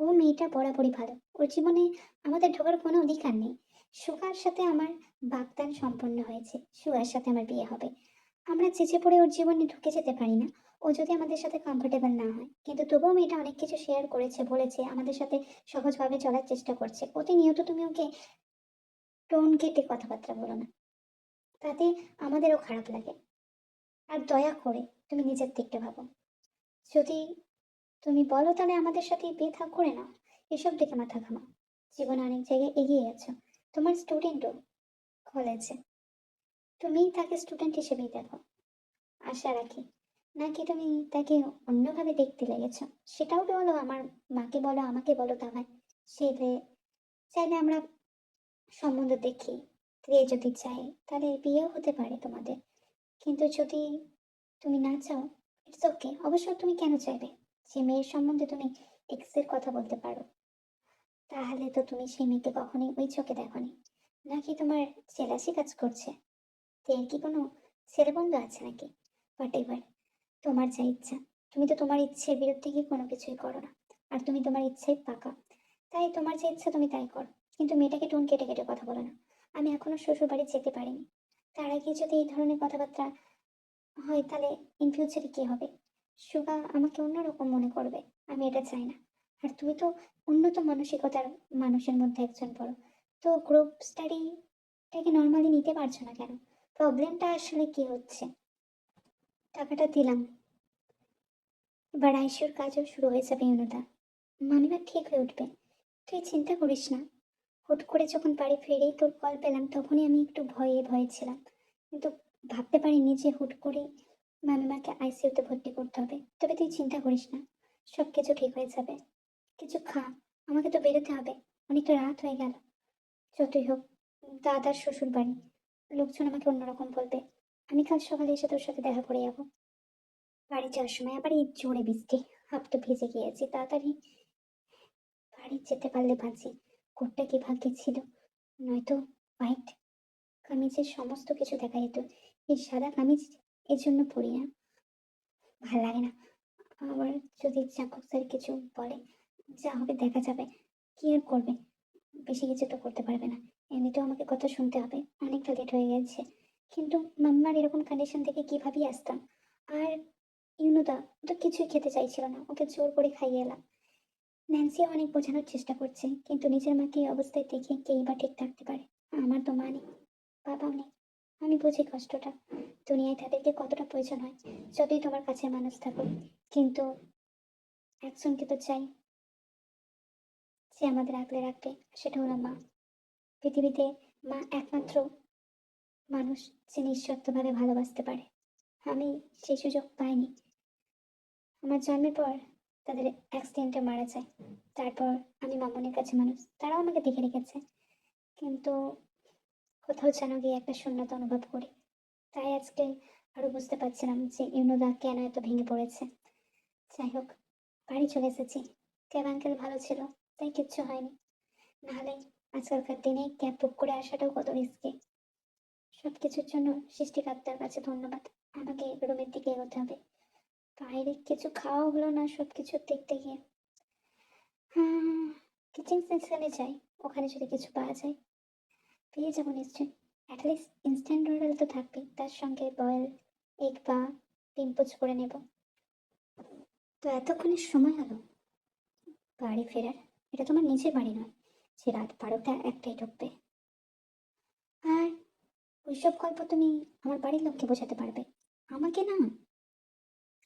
ও মেয়েটা বরাবরই ভালো, ওর জীবনে আমাদের ঢোকার কোনো অধিকার নেই। সুগার সাথে আমার বাগদান সম্পন্ন হয়েছে, সুগার সাথে আমার বিয়ে হবে। আমরা চেঁচে পড়ে ওর জীবনে ঢুকে যেতে পারি না, ও যদি আমাদের সাথে কমফোর্টেবল না হয়। কিন্তু তবুও মেয়েটা অনেক কিছু শেয়ার করেছে, বলেছে, আমাদের সাথে সহজভাবে চলার চেষ্টা করছে। প্রতিনিয়ত তুমি ওকে টোন কেটে কথাবার্তা বলো না, তাতে আমাদেরও খারাপ লাগে। আর দয়া করে তুমি নিজের দিকটা ভাবো। যদি তুমি বলো তাহলে আমাদের সাথে বিয়ে থাক করে নাও, এসব দেখে মাথা ঘামাও। জীবনে অনেক জায়গায় এগিয়ে গেছো, তোমার স্টুডেন্টও কলেজে, তুমি তাকে স্টুডেন্ট হিসেবেই দেখো। আশা রাখি, নাকি তুমি তাকে অন্যভাবে দেখতে লেগেছো সেটাও বলো। আমার মাকে বলো, আমাকে বলো, তা ভাই সেলে চাইলে আমরা সম্বন্ধ দেখি, স্ত্রী যদি চাই তাহলে বিয়েও হতে পারে তোমাদের। কিন্তু যদি তুমি না চাও, ইটস ওকে। অবশ্য তুমি কেন চাইবে যে মেয়ের সম্বন্ধে তুমি এক্সের কথা বলতে পারো? তাহলে তো তুমি সেই মেয়েকে কখনোই ওই চোখে দেখোনি। নাকি তোমার জেলাসি কাজ করছে? তো এর কি কোনো ছেলে বন্ধু আছে নাকি? বাট এবার তোমার যা ইচ্ছা, তুমি তো তোমার ইচ্ছের বিরুদ্ধে গিয়ে কোনো কিছুই করো না। আর তুমি তোমার ইচ্ছাই পাকা, তাই তোমার যে ইচ্ছা তুমি তাই করো। কিন্তু মেয়েটাকে টোন কেটে কেটে কথা বলো না। আমি এখনো শ্বশুর বাড়ি যেতে পারিনি, তার আগে যদি এই ধরনের কথাবার্তা হয় তাহলে ইন ফিউচারে কি হবে? সুগা আমাকে অন্যরকম মনে করবে, আমি এটা চাই না। আর তুমি তো উন্নত মানসিকতার মানুষের মধ্যে একজন পড়ো, তো গ্রুপ স্টাডিটাকে নর্মালি নিতে পারছো না কেন? প্রবলেমটা আসলে কি হচ্ছে? টাকাটা দিলাম, এবার আইসিউর কাজও শুরু হয়ে যাবে ইউনুদা। মামিমা ঠিক হয়ে উঠবে, তুই চিন্তা করিস না। হুট করে যখন বাড়ি ফিরেই তোর কল পেলাম তখনই আমি একটু ভয়ে ভয়ে ছিলাম, কিন্তু ভাবতে পারিনি যে হুট করে মামিমাকে আইসিইউতে ভর্তি করতে হবে। তবে তুই চিন্তা করিস না, সব কিছু ঠিক হয়ে যাবে। কিছু খা, আমাকে তো বেরোতে হবে, অনেকটা রাত হয়ে গেল। যতই হোক, দাদার শ্বশুর বাড়ি, লোকজন আমাকে অন্যরকম বলবে। আমি কাল সকালে এসে তোর সাথে দেখা করে যাবো। বাড়ি যাওয়ার সময় আবার এই জোরে বৃষ্টি, হাফ তো ভিজে গিয়েছি। তাড়াতাড়ি বাড়ি যেতে পারলে বাঁচি। কোটটা কি ভাগ্যে ছিল, নয়তো হোয়াইট কামিজের সমস্ত কিছু দেখা যেত। এই সাদা কামিজ এর জন্য পরি না, ভাল লাগে না। আবার যদি জাঙ্কুক স্যার কিছু বলে, যা হবে দেখা যাবে। কি আর করবে, বেশি কিছু তো করতে পারবে না। এমনিতেও আমাকে কথা শুনতে হবে, অনেকটা লেট হয়ে গেছে। কিন্তু মাম্মার এরকম কন্ডিশন থেকে কিভাবেই আসতাম। আর ইউনুদা, ও তো কিছুই খেতে চাইছিল না, ওকে জোর করে খাইয়ে এলাম। ন্যান্সিও অনেক বোঝানোর চেষ্টা করছে, কিন্তু নিজের মাকে এই অবস্থায় দেখে কেই বা ঠিক থাকতে পারে? আমার তো মা নেই, বাবাও নেই। আমি বুঝি কষ্টটা, দুনিয়ায় তাদেরকে কতটা প্রয়োজন হয়, যতই তোমার কাছের মানুষ থাকুক। কিন্তু একজনকে তো চাই যে আমাদের আগলে রাখবে, সেটা হলো মা। পৃথিবীতে মা একমাত্র মানুষ যে নিঃস্বার্থভাবে ভালোবাসতে পারে। আমি সেই সুযোগ পাইনি। আমার জন্মের পর তাদের অ্যাক্সিডেন্টে মারা যায়। তারপর আমি মামুনের কাছে মানুষ, তারাও আমাকে দেখে রেখেছে। কিন্তু কোথাও যেন গিয়ে একটা শূন্যতা অনুভব করি। তাই আজকে আরো বুঝতে পারছিলাম যে ইউনুদা কেন এত ভেঙে পড়েছে। যাই হোক, বাড়ি চলে এসেছি। ক্যাব আঙ্কেল ভালো ছিল, তাই কিচ্ছু হয়নি। নাহলে আজকালকার দিনে ক্যাব বুক করে আসাটাও কত রিস্কি। সবকিছুর জন্য সৃষ্টিকর্তার কাছে ধন্যবাদ। আমাকে রুমের দিকে এগোতে হবে। বাইরে কিছু খাওয়া হলো না সবকিছু দেখতে গিয়ে। হ্যাঁ, কিচেন সেকশনে যাই, ওখানে যদি কিছু পাওয়া যায় পেয়ে যাবো নিশ্চয়ই। অ্যাটলিস্ট ইনস্ট্যান্ট নুডল তো থাকবেই, তার সঙ্গে বয়েল এগ বা ডিম পোচ করে নেব। তো এতক্ষণের সময় হলো বাড়ি ফেরার? এটা তোমার নিজের বাড়ি নয় যে রাত 12টা 1টায় ঢুকবে। আর ওইসব গল্প তুমি আমার বাড়ির লোককে বোঝাতে পারবে, আমাকে না।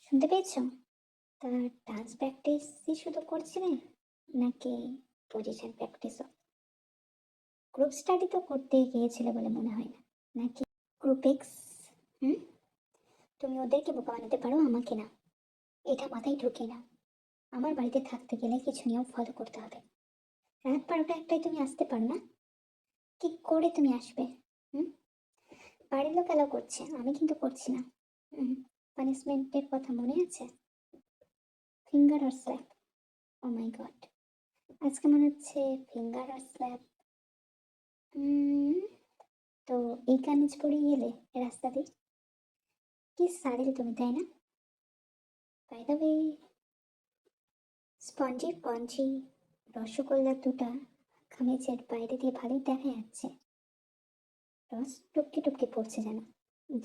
শুনতে পেয়েছো? তা ডান্স প্র্যাকটিসই শুধু করছিলে, নাকি পজিশন প্র্যাকটিসও? গ্রুপ স্টাডি তো করতে গিয়েছিলে বলে মনে হয় না, নাকি গ্রুপ এক্স? হুম, তুমি ওদেরকে বোকা বানাতে পারো, আমাকে না। এটা মাথায় ঢুকে না। আমার বাড়িতে থাকতে গেলে কিছু নিয়ম ফলো করতে হবে। রাত 12টা 1টায় তুমি আসতে পারো না? কি করে তুমি আসবে? হুম? বাড়ির লোক অ্যালাউ করছে, আমি কিন্তু করছি না। পানিশমেন্টের কথা মনে আছে? Finger R slap. O my god, আজকে মনে হচ্ছে ফিঙ্গার আর স্ল্যাপ। তো এই কামিজ পরেই এলে রাস্তা দিয়ে? কি সারিল তুমি, তাই না? বাই দ্য ওয়ে, স্পঞ্জি পঞ্জি রসগোল্লা দুটা কামিজের বাইরে দিয়ে ভালোই দেখা যাচ্ছে। রস টুপকে টুপকে পড়ছে যেন,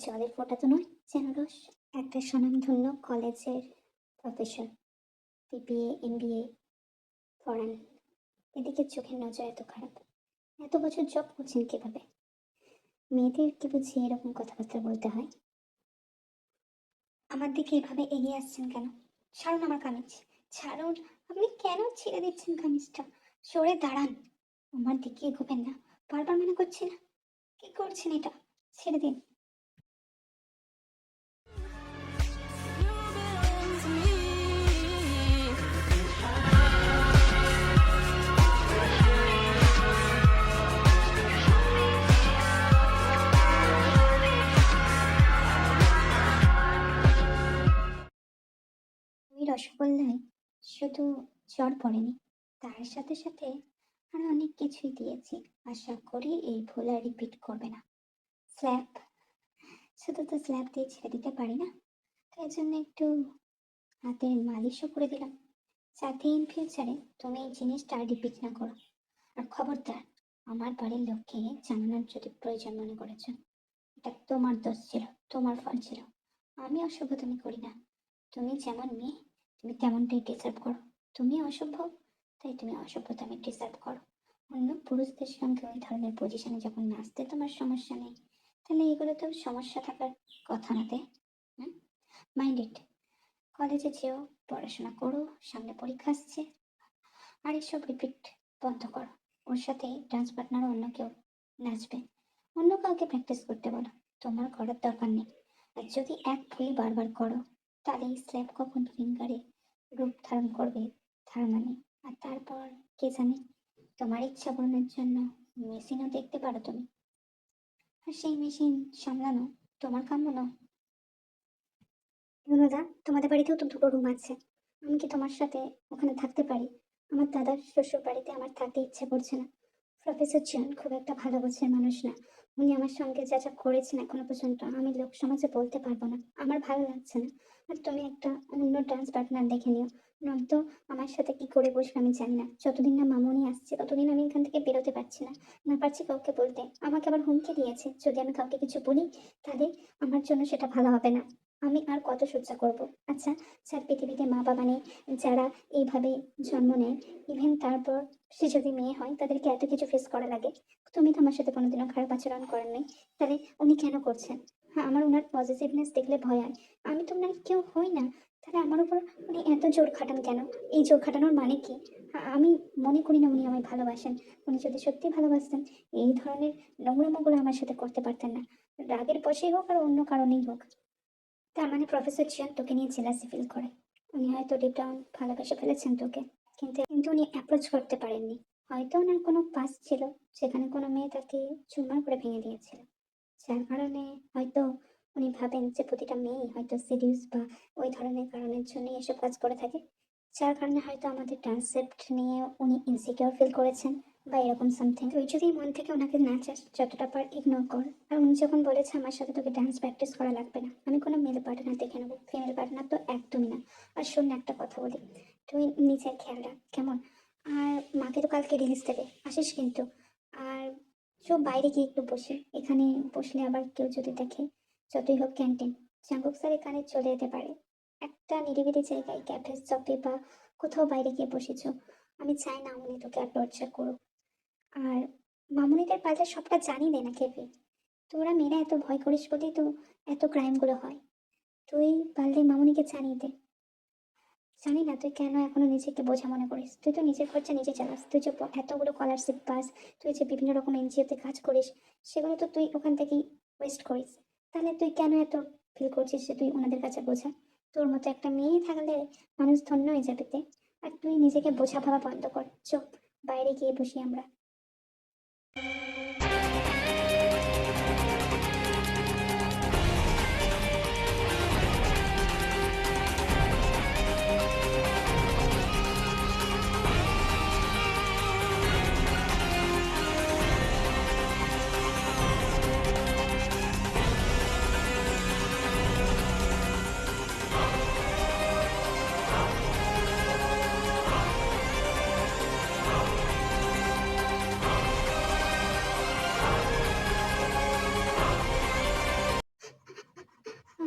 জলের ফোঁটা তো নয় যেন রস। একটা স্বনামধন্য কলেজের প্রফেসর, বিবিএ এমবিএ পড়ান, এদিকে চোখের নজর এত খারাপ। এত বছর জব করছেন কিভাবে? মেয়েদেরকে বুঝি এরকম কথাবার্তা বলতে হয়? আমার দিকে এভাবে এগিয়ে আসছেন কেন? ছাড়ুন আমার কামিজ, ছাড়ুন। আপনি কেন ছেড়ে দিচ্ছেন কামিজটা? সরে দাঁড়ান, আমার দিকে এগোবেন না। বারবার মনে করছি না, কি করছেন এটা? ছেড়ে দিন। You belong to me. ওই রসগোল্লায় শুধু জ্বর পড়েনি, তার সাথে সাথে আরো অনেক কিছুই দিয়েছি। আশা করি এই ভুল আর রিপিট করবে না। স্ল্যাপ, শুধু তো স্ল্যাপ দিয়ে ছেড়ে দিতে পারি না, তাই জন্য একটু হাতের মালিশও করে দিলাম, যাতে ইন ফিউচারে তুমি এই জিনিসটা রিপিট না করো। আর খবরদার, আমার বাড়ির লোককে জানানোর যদি প্রয়োজন মনে করেছ, এটা তোমার দোষ ছিল, তোমার ফল ছিল। আমি অসভ্যতামি করি না। তুমি যেমন মেয়ে, তুমি তেমনটাই ডিজার্ভ করো। তুমি অসভ্য, তাই তুমি অসভ্যতামি ডিজার্ভ করো। অন্য পুরুষদের সঙ্গে ওই ধরনের পজিশনে যখন নাচতে তোমার সমস্যা নেই, তাহলে এগুলো তো সমস্যা থাকার কথা না, তাই? Mind it. কলেজে যেও, পড়াশোনা করো, সামনে পরীক্ষা আসছে। আর এসব রিপিট বন্ধ করো। ওর সাথে ডান্স পার্টনারও অন্য কেউ নাচবে, অন্য কাউকে প্র্যাকটিস করতে বলো, তোমার করার দরকার নেই। আর যদি এক ভুলই বারবার করো, তাহলে এই স্ল্যাপ কখন ফিঙ্গারে রূপ ধারণ করবে ধারণা নেই। আর তারপর কে জানে, তোমার ইচ্ছা পূরণের জন্য মেশিনও দেখতে পারো তুমি, আর সেই মেশিন সামলানো তোমার কাম্য নয়। বিনোদা, তোমাদের বাড়িতেও তো দুটো রুম আছে, আমি কি তোমার সাথে ওখানে থাকতে পারি? আমার দাদার শ্বশুর বাড়িতে আমার থাকতে ইচ্ছে করছে না। প্রফেসর জন খুব একটা ভালো গোছের মানুষ না। উনি আমার সঙ্গে যা যা করেছেন এখনো পর্যন্ত আমি লোক সমাজে বলতে পারবো না, আমার ভালো লাগছে না। আর তুমি একটা অন্য ডান্স পার্টনার দেখে নিও, নয়তো আমার সাথে কি করে বসবে আমি জানি না। যতদিন না মামুনি আসছে ততদিন আমি এখান থেকে বেরোতে পারছি না, না পারছি কাউকে বলতে। আমাকে আবার হুমকি দিয়েছে, যদি আমি কাউকে কিছু বলি তাহলে আমার জন্য সেটা ভালো হবে না। আমি আর কত সহ্য করব? আচ্ছা, যার পৃথিবীতে মা বাবা নেই, যারা এইভাবে জন্ম নেয়, ইভেন তারপর সে যদি মেয়ে হয় তাদেরকে এত কিছু ফেস করা লাগে। তুমি তো আমার সাথে কোনোদিনও খারাপ আচরণ করেন নাই, তাহলে উনি কেন করছেন? হ্যাঁ, আমার ওনার পজিটিভনেস দেখলে ভয় হয়। আমি তো ওনার কেউ হই না, তাহলে আমার উপর উনি এত জোর খাটান কেন? এই জোর খাটানোর মানে কি? আমি মনে করি না উনি আমায় ভালোবাসেন। উনি যদি সত্যি ভালোবাসতেন, এই ধরনের নোংরামোগুলো আমার সাথে করতে পারতেন না, রাগের বশেই হোক আর অন্য কারণেই হোক। তার মানে প্রফেসর জিয়ান তোকে নিয়ে জেলাসি ফিল করে। উনি হয়তো ডিপ ডাউন ভালোবেসে ফেলেছেন তোকে, কিন্তু কিন্তু উনি অ্যাপ্রোচ করতে পারেননি। হয়তো ওনার কোনো পাস ছিল যেখানে কোনো মেয়ে তাকে চুম্বন করে ভেঙে দিয়েছিল, যার কারণে হয়তো উনি ভাবেন যে প্রতিটা মেয়েই হয়তো সিরিয়াস বা ওই ধরনের কারণের জন্য এসব কাজ করে থাকে। যার কারণে হয়তো আমাদের ট্রান্সেপ্ট নিয়ে উনি ইনসিকিউর ফিল করেছেন বা এরকম সামথিং। তুই যদি মন থেকে ওনাকে না চাস, যতটা পার ইগনোর কর। আর উনি যখন বলেছে আমার সাথে তোকে ডান্স প্র্যাকটিস করা লাগবে না, আমি কোনো মেল পার্টনার দেখে নেবো, ফিমেল পার্টনার তো একদমই না। আর শোন না, একটা কথা বলি, তুই নিজের খেয়াল রাখ কেমন? আর মাকে তো কালকে রিলিজ দেবে, আসিস কিন্তু। আর চো বাইরে গিয়ে একটু বসে, এখানে বসলে আবার কেউ যদি দেখে, যতই হোক ক্যান্টিন, জাঙ্কুক স্যারের কানে চলে যেতে পারে। একটা নিরিবিলি জায়গায়, ক্যাফে চপে বা কোথাও বাইরে গিয়ে বসেছো। আমি চাই না উনি তোকে আর টর্চার করুক। আর মামুনিদের পাল্টা সবটা জানি দে না কেপি, তোরা মেয়েরা এত ভয় করিস বলেই তো এত ক্রাইমগুলো হয়। তুই পারলে মামুনিকে জানিয়ে দে। জানি না তুই কেন এখনো নিজেকে বোঝা মনে করিস, তুই তো নিজের খরচা নিজে চালাস। তুই যে এতগুলো স্কলারশিপ পাস, তুই যে বিভিন্ন রকম এনজিওতে কাজ করিস, সেগুলো তো তুই ওখান থেকেই ওয়েস্ট করিস। তাহলে তুই কেন এত ফিল করছিস যে তুই ওনাদের কাছে বোঝা? তোর মতো একটা মেয়ে থাকলে মানুষ ধন্য হয়ে যাবে তে। আর তুই নিজেকে বোঝা ভাবা বন্ধ কর, চুপ, বাইরে গিয়ে বসি আমরা।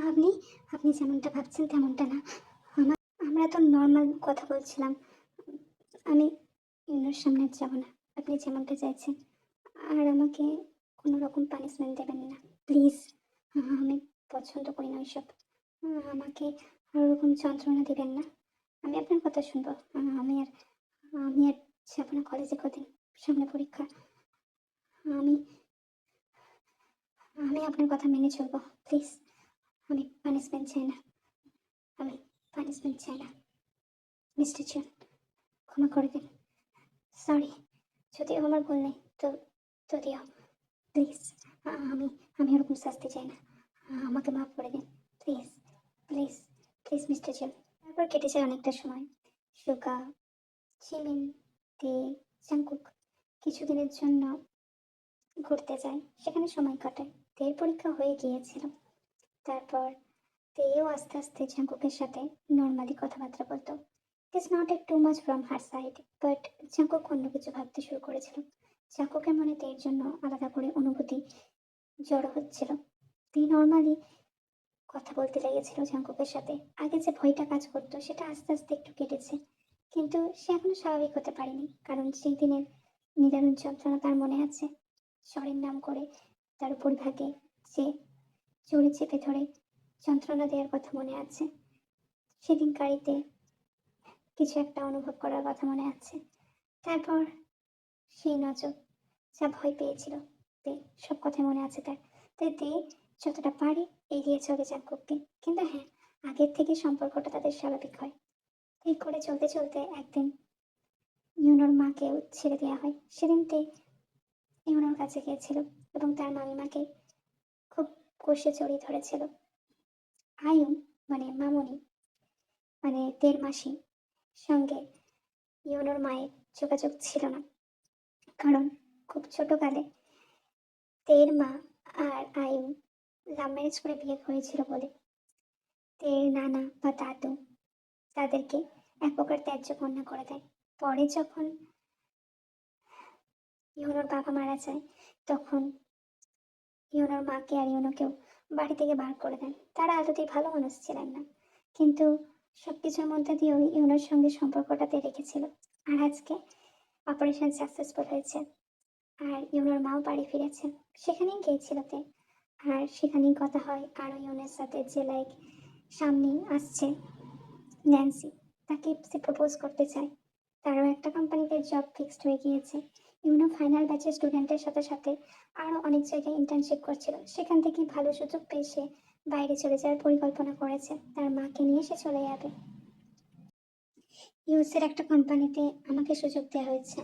আপনি আপনি যেমনটা ভাবছেন তেমনটা না। আমরা তো নর্মাল কথা বলছিলাম। আমি ইউনোর সামনে আর যাব না। আপনি যেমনটা চাইছেন। আর আমাকে কোনো রকম পানিশমেন্ট দেবেন না। প্লিজ। আমি পছন্দ করি না ওইসব। আমাকে আর ওরকম যন্ত্রণা দিবেন না। আমি আপনার কথা শুনবো। আমি আর যাব না কলেজে কদিন। সামনে পরীক্ষা। আমি আমি আপনার কথা মেনে চলবো। প্লিজ। আমি পানিশমেন্ট চাই না। আমি পানিশমেন্ট চাই না। মিস্টার জন, ক্ষমা করে দিন। সরি। যদিও আমার ভুল নেই, তো যদিও প্লিজ, আমি আমি ওরকম শাস্তি চাই না। আমাকে মাফ করে দিন। Please, please, please mister John. তারপর কেটে যায় অনেকটা সময়। সুগা, জিমিন, তে, জাংকুক কিছুদিনের জন্য ঘুরতে যায়। সেখানে সময় কাটায়। তের পরীক্ষা হয়ে গিয়েছিল। তারপর তেও আস্তে আস্তে জাংকুকের সাথে নর্মালি কথাবার্তা বলতো। It is not a too much from her side, but Jungkook অন্য কিছু ভাবতে শুরু করেছিল। জাংকুকের মনে তের জন্য আলাদা করে অনুভূতি জড়ো হচ্ছিল। তে নর্মালি কথা বলতে লেগেছিল জাংকুকের সাথে। আগে যে ভয়টা কাজ করতো সেটা আস্তে আস্তে একটু কেটেছে। কিন্তু সে এখনো স্বাভাবিক হতে পারেনি, কারণ সেই দিনের নিদারুণ যন্ত্রণা তার মনে আছে। স্বরের নাম করে তার উপরিভাগে যে জড়ি চেপে ধরে যন্ত্রণা দেওয়ার কথা মনে আছে। সেদিন গাড়িতে কিছু একটা অনুভব করার কথা মনে আছে। তারপর সেই নজর, যা ভয় পেয়েছিল, তে সব কথা মনে আছে তার। তাই তে যতটা পারে এড়িয়ে চলে জাংকুককে। কিন্তু হ্যাঁ, আগের থেকে সম্পর্কটা তাদের স্বাভাবিক হয়। ঠিক করে চলতে চলতে একদিন ইউনোর মাকেও ছেড়ে দেওয়া হয়। সেদিন তে ইউনোর কাছে গিয়েছিল এবং তার মামিমাকে খুব কষে জড়িয়ে ধরেছিল। আয়ুন মানে মামনি, মানে তের মাসি সঙ্গে ইউনোর মায়ের যোগাযোগ ছিল না, কারণ খুব ছোটকালে তের মা আর আয়ুন লাভ ম্যারেজ করে বিয়ে হয়েছিল বলে তের নানা বা দাদু তাদেরকে এক প্রকার ত্যায্য কন্যা করে দেয়। পরে যখন ইউনোর বাবা মারা যায়, তখন ইউনোর মাকে আর ইউনোকেও বাড়ি থেকে বার করে দেন। তারা আদতেই ভালো মানুষ ছিলেন না, কিন্তু সবকিছুর মধ্যে দিয়েও ইউনোর সঙ্গে সম্পর্কটাতে রেখেছিল। আর আজকে অপারেশন সাকসেসফুল হয়েছে আর ইউনোর মাও বাড়ি ফিরেছে। সেখানেই গিয়েছিল তে। আর সেখানেই কথা হয় আরও ইউনের সাথে, যে লাইক সামনেই আসছে ন্যান্সি, তাকে সে প্রপোজ করতে চায়। তারও একটা কোম্পানিতে জব ফিক্সড হয়ে গিয়েছে। ইউনো ফাইনাল ব্যাচের স্টুডেন্টের সাথে সাথে আরও অনেক জায়গায় ইন্টার্নশিপ করছিল। সেখান থেকে ভালো সুযোগ পেয়ে সে বাইরে চলে যাওয়ার পরিকল্পনা করেছে। তার মাকে নিয়ে সে চলে যাবে। ইউএসের একটা কোম্পানিতে আমাকে সুযোগ দেওয়া হয়েছে।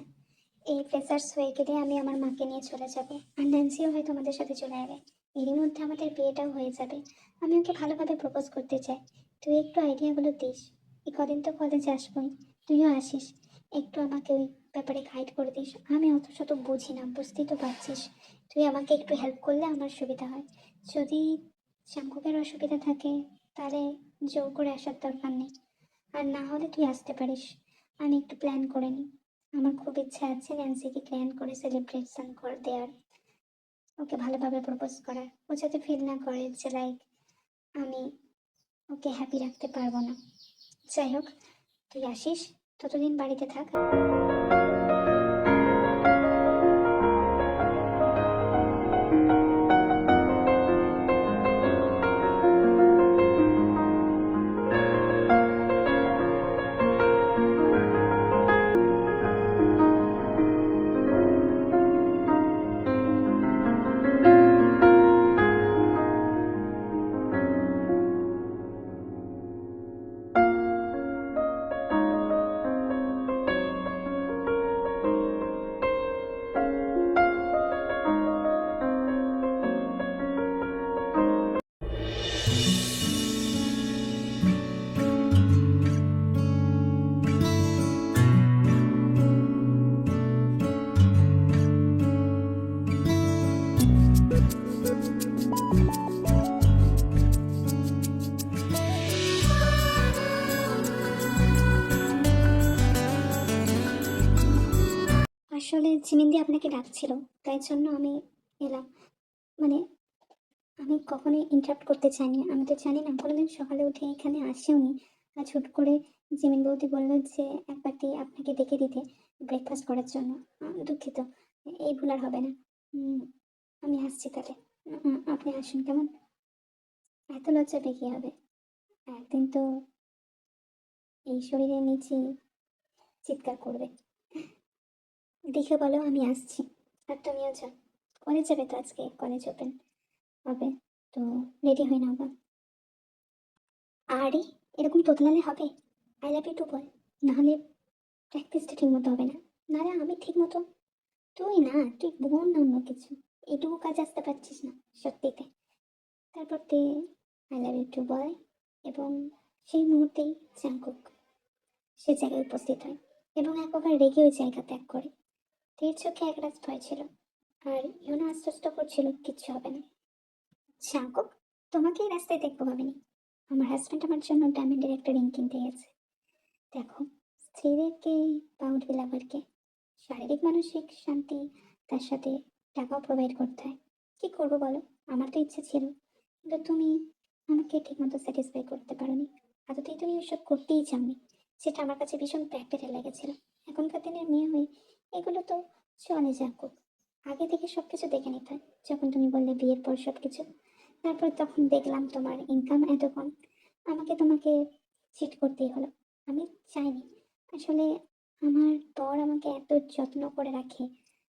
এই ফ্রেশার্স হয়ে গেলে আমি আমার মাকে নিয়ে চলে যাব, আর ন্যান্সিও হয়তো আমাদের সাথে চলে যাবে। এরই মধ্যে আমাদের বিয়েটাও হয়ে যাবে। আমি ওকে ভালোভাবে প্রপোজ করতে চাই। তুই একটু আইডিয়াগুলো দিস। এই কদিন তো কলেজে আসবই, তুইও আসিস। একটু আমাকে ওই ব্যাপারে গাইড করে দিস। আমি অত শত বুঝি না, বুঝতেই তো পারছিস। তুই আমাকে একটু হেল্প করলে আমার সুবিধা হয়। যদি জাংকুকের অসুবিধা থাকে তাহলে জোর করে আসার দরকার নেই, আর না হলে তুই আসতে পারিস। আমি একটু প্ল্যান করে নিই। আমার খুব ইচ্ছা আছে ন্যান্সিকে প্ল্যান করে সেলিব্রেশন করে দেওয়ার, ওকে ভালোভাবে প্রপোজ করার। ও যাতে ফিল না করে যে লাইক আমি ওকে হ্যাপি রাখতে পারবো না। যাই হোক, তুই আসিস, ততদিন বাড়িতে থাক। আসলে জিমিন দি আপনাকে ডাকছিল, তাই জন্য আমি এলাম। মানে আমি কখনোই ইন্টারাপ্ট করতে চাইনি। আমি তো জানি না, কোনোদিন সকালে উঠে এখানে আসেওনি। আজ হুট করে জিমিন বৌদি বলল যে এক বাটি আপনাকে ডেকে দিতে ব্রেকফাস্ট করার জন্য। দুঃখিত। এই ভুল আর হবে না। উম আমি আসছি তাহলে। আপনি আসুন কেমন? এত লজ্জা পেয়ে কি হবে? একদিন তো এই শরীরের নিচেই চিৎকার করবে। দেখে বলো আমি আসছি। আর তুমিও যাও। কলেজ যাবে তো আজকে? কলেজ ওপেন হবে। তো রেডি হয়ে নাও গা। আরে এরকম তোতলালে হবে? আই লাভ ইউ টু বল। নাহলে প্র্যাকটিসটা ঠিক মতো হবে না। নাহলে আমি ঠিক মতো, তুই না, তুই বোন না অন্য কিছু, এটুকু কাজ আসতে পারছিস না সত্যিতে। তারপর তে আই লাভ ইউ টু বয়, এবং সেই মুহূর্তেই জাঙ্কুক সে জায়গায় উপস্থিত হয় এবং একবার রেগে ওই জায়গা ত্যাগ করে। তের চোখে একরাশ ভয় ছিল, আর ইউনো আশ্বস্ত করছিল কিচ্ছু হবে না। জাঙ্কুক, তোমাকে এই রাস্তায় দেখবো ভাবিনি। আমার হাজব্যান্ড আমার জন্য ডায়মন্ডের একটা রিং কিনতে গেছে। দেখো, স্ত্রীদেরকে বা উঠবে লাভারকে শারীরিক মানসিক শান্তি, তার সাথে টাকাও প্রোভাইড করতে হয়। কি করবো বলো? আমার তো ইচ্ছে ছিল, কিন্তু তুমি আমাকে ঠিকমতো স্যাটিসফাই করতে পারোনি। এতটাই তুমি ওইসব করতেই চাওনি, যেটা আমার কাছে ভীষণ প্র্যাকটিক্যাল লেগেছিল। এখনকার দিনের মেয়ে হয়ে এগুলো তো চলে যাক। আগে থেকে সবকিছু দেখে নিতে হয়। যখন তুমি বললে বিয়ের পর সবকিছু, তারপর তখন দেখলাম তোমার ইনকাম এত কম, আমাকে তোমাকে চিট করতেই হলো। আমি চাইনি আসলে। আমার বর আমাকে এত যত্ন করে রাখে,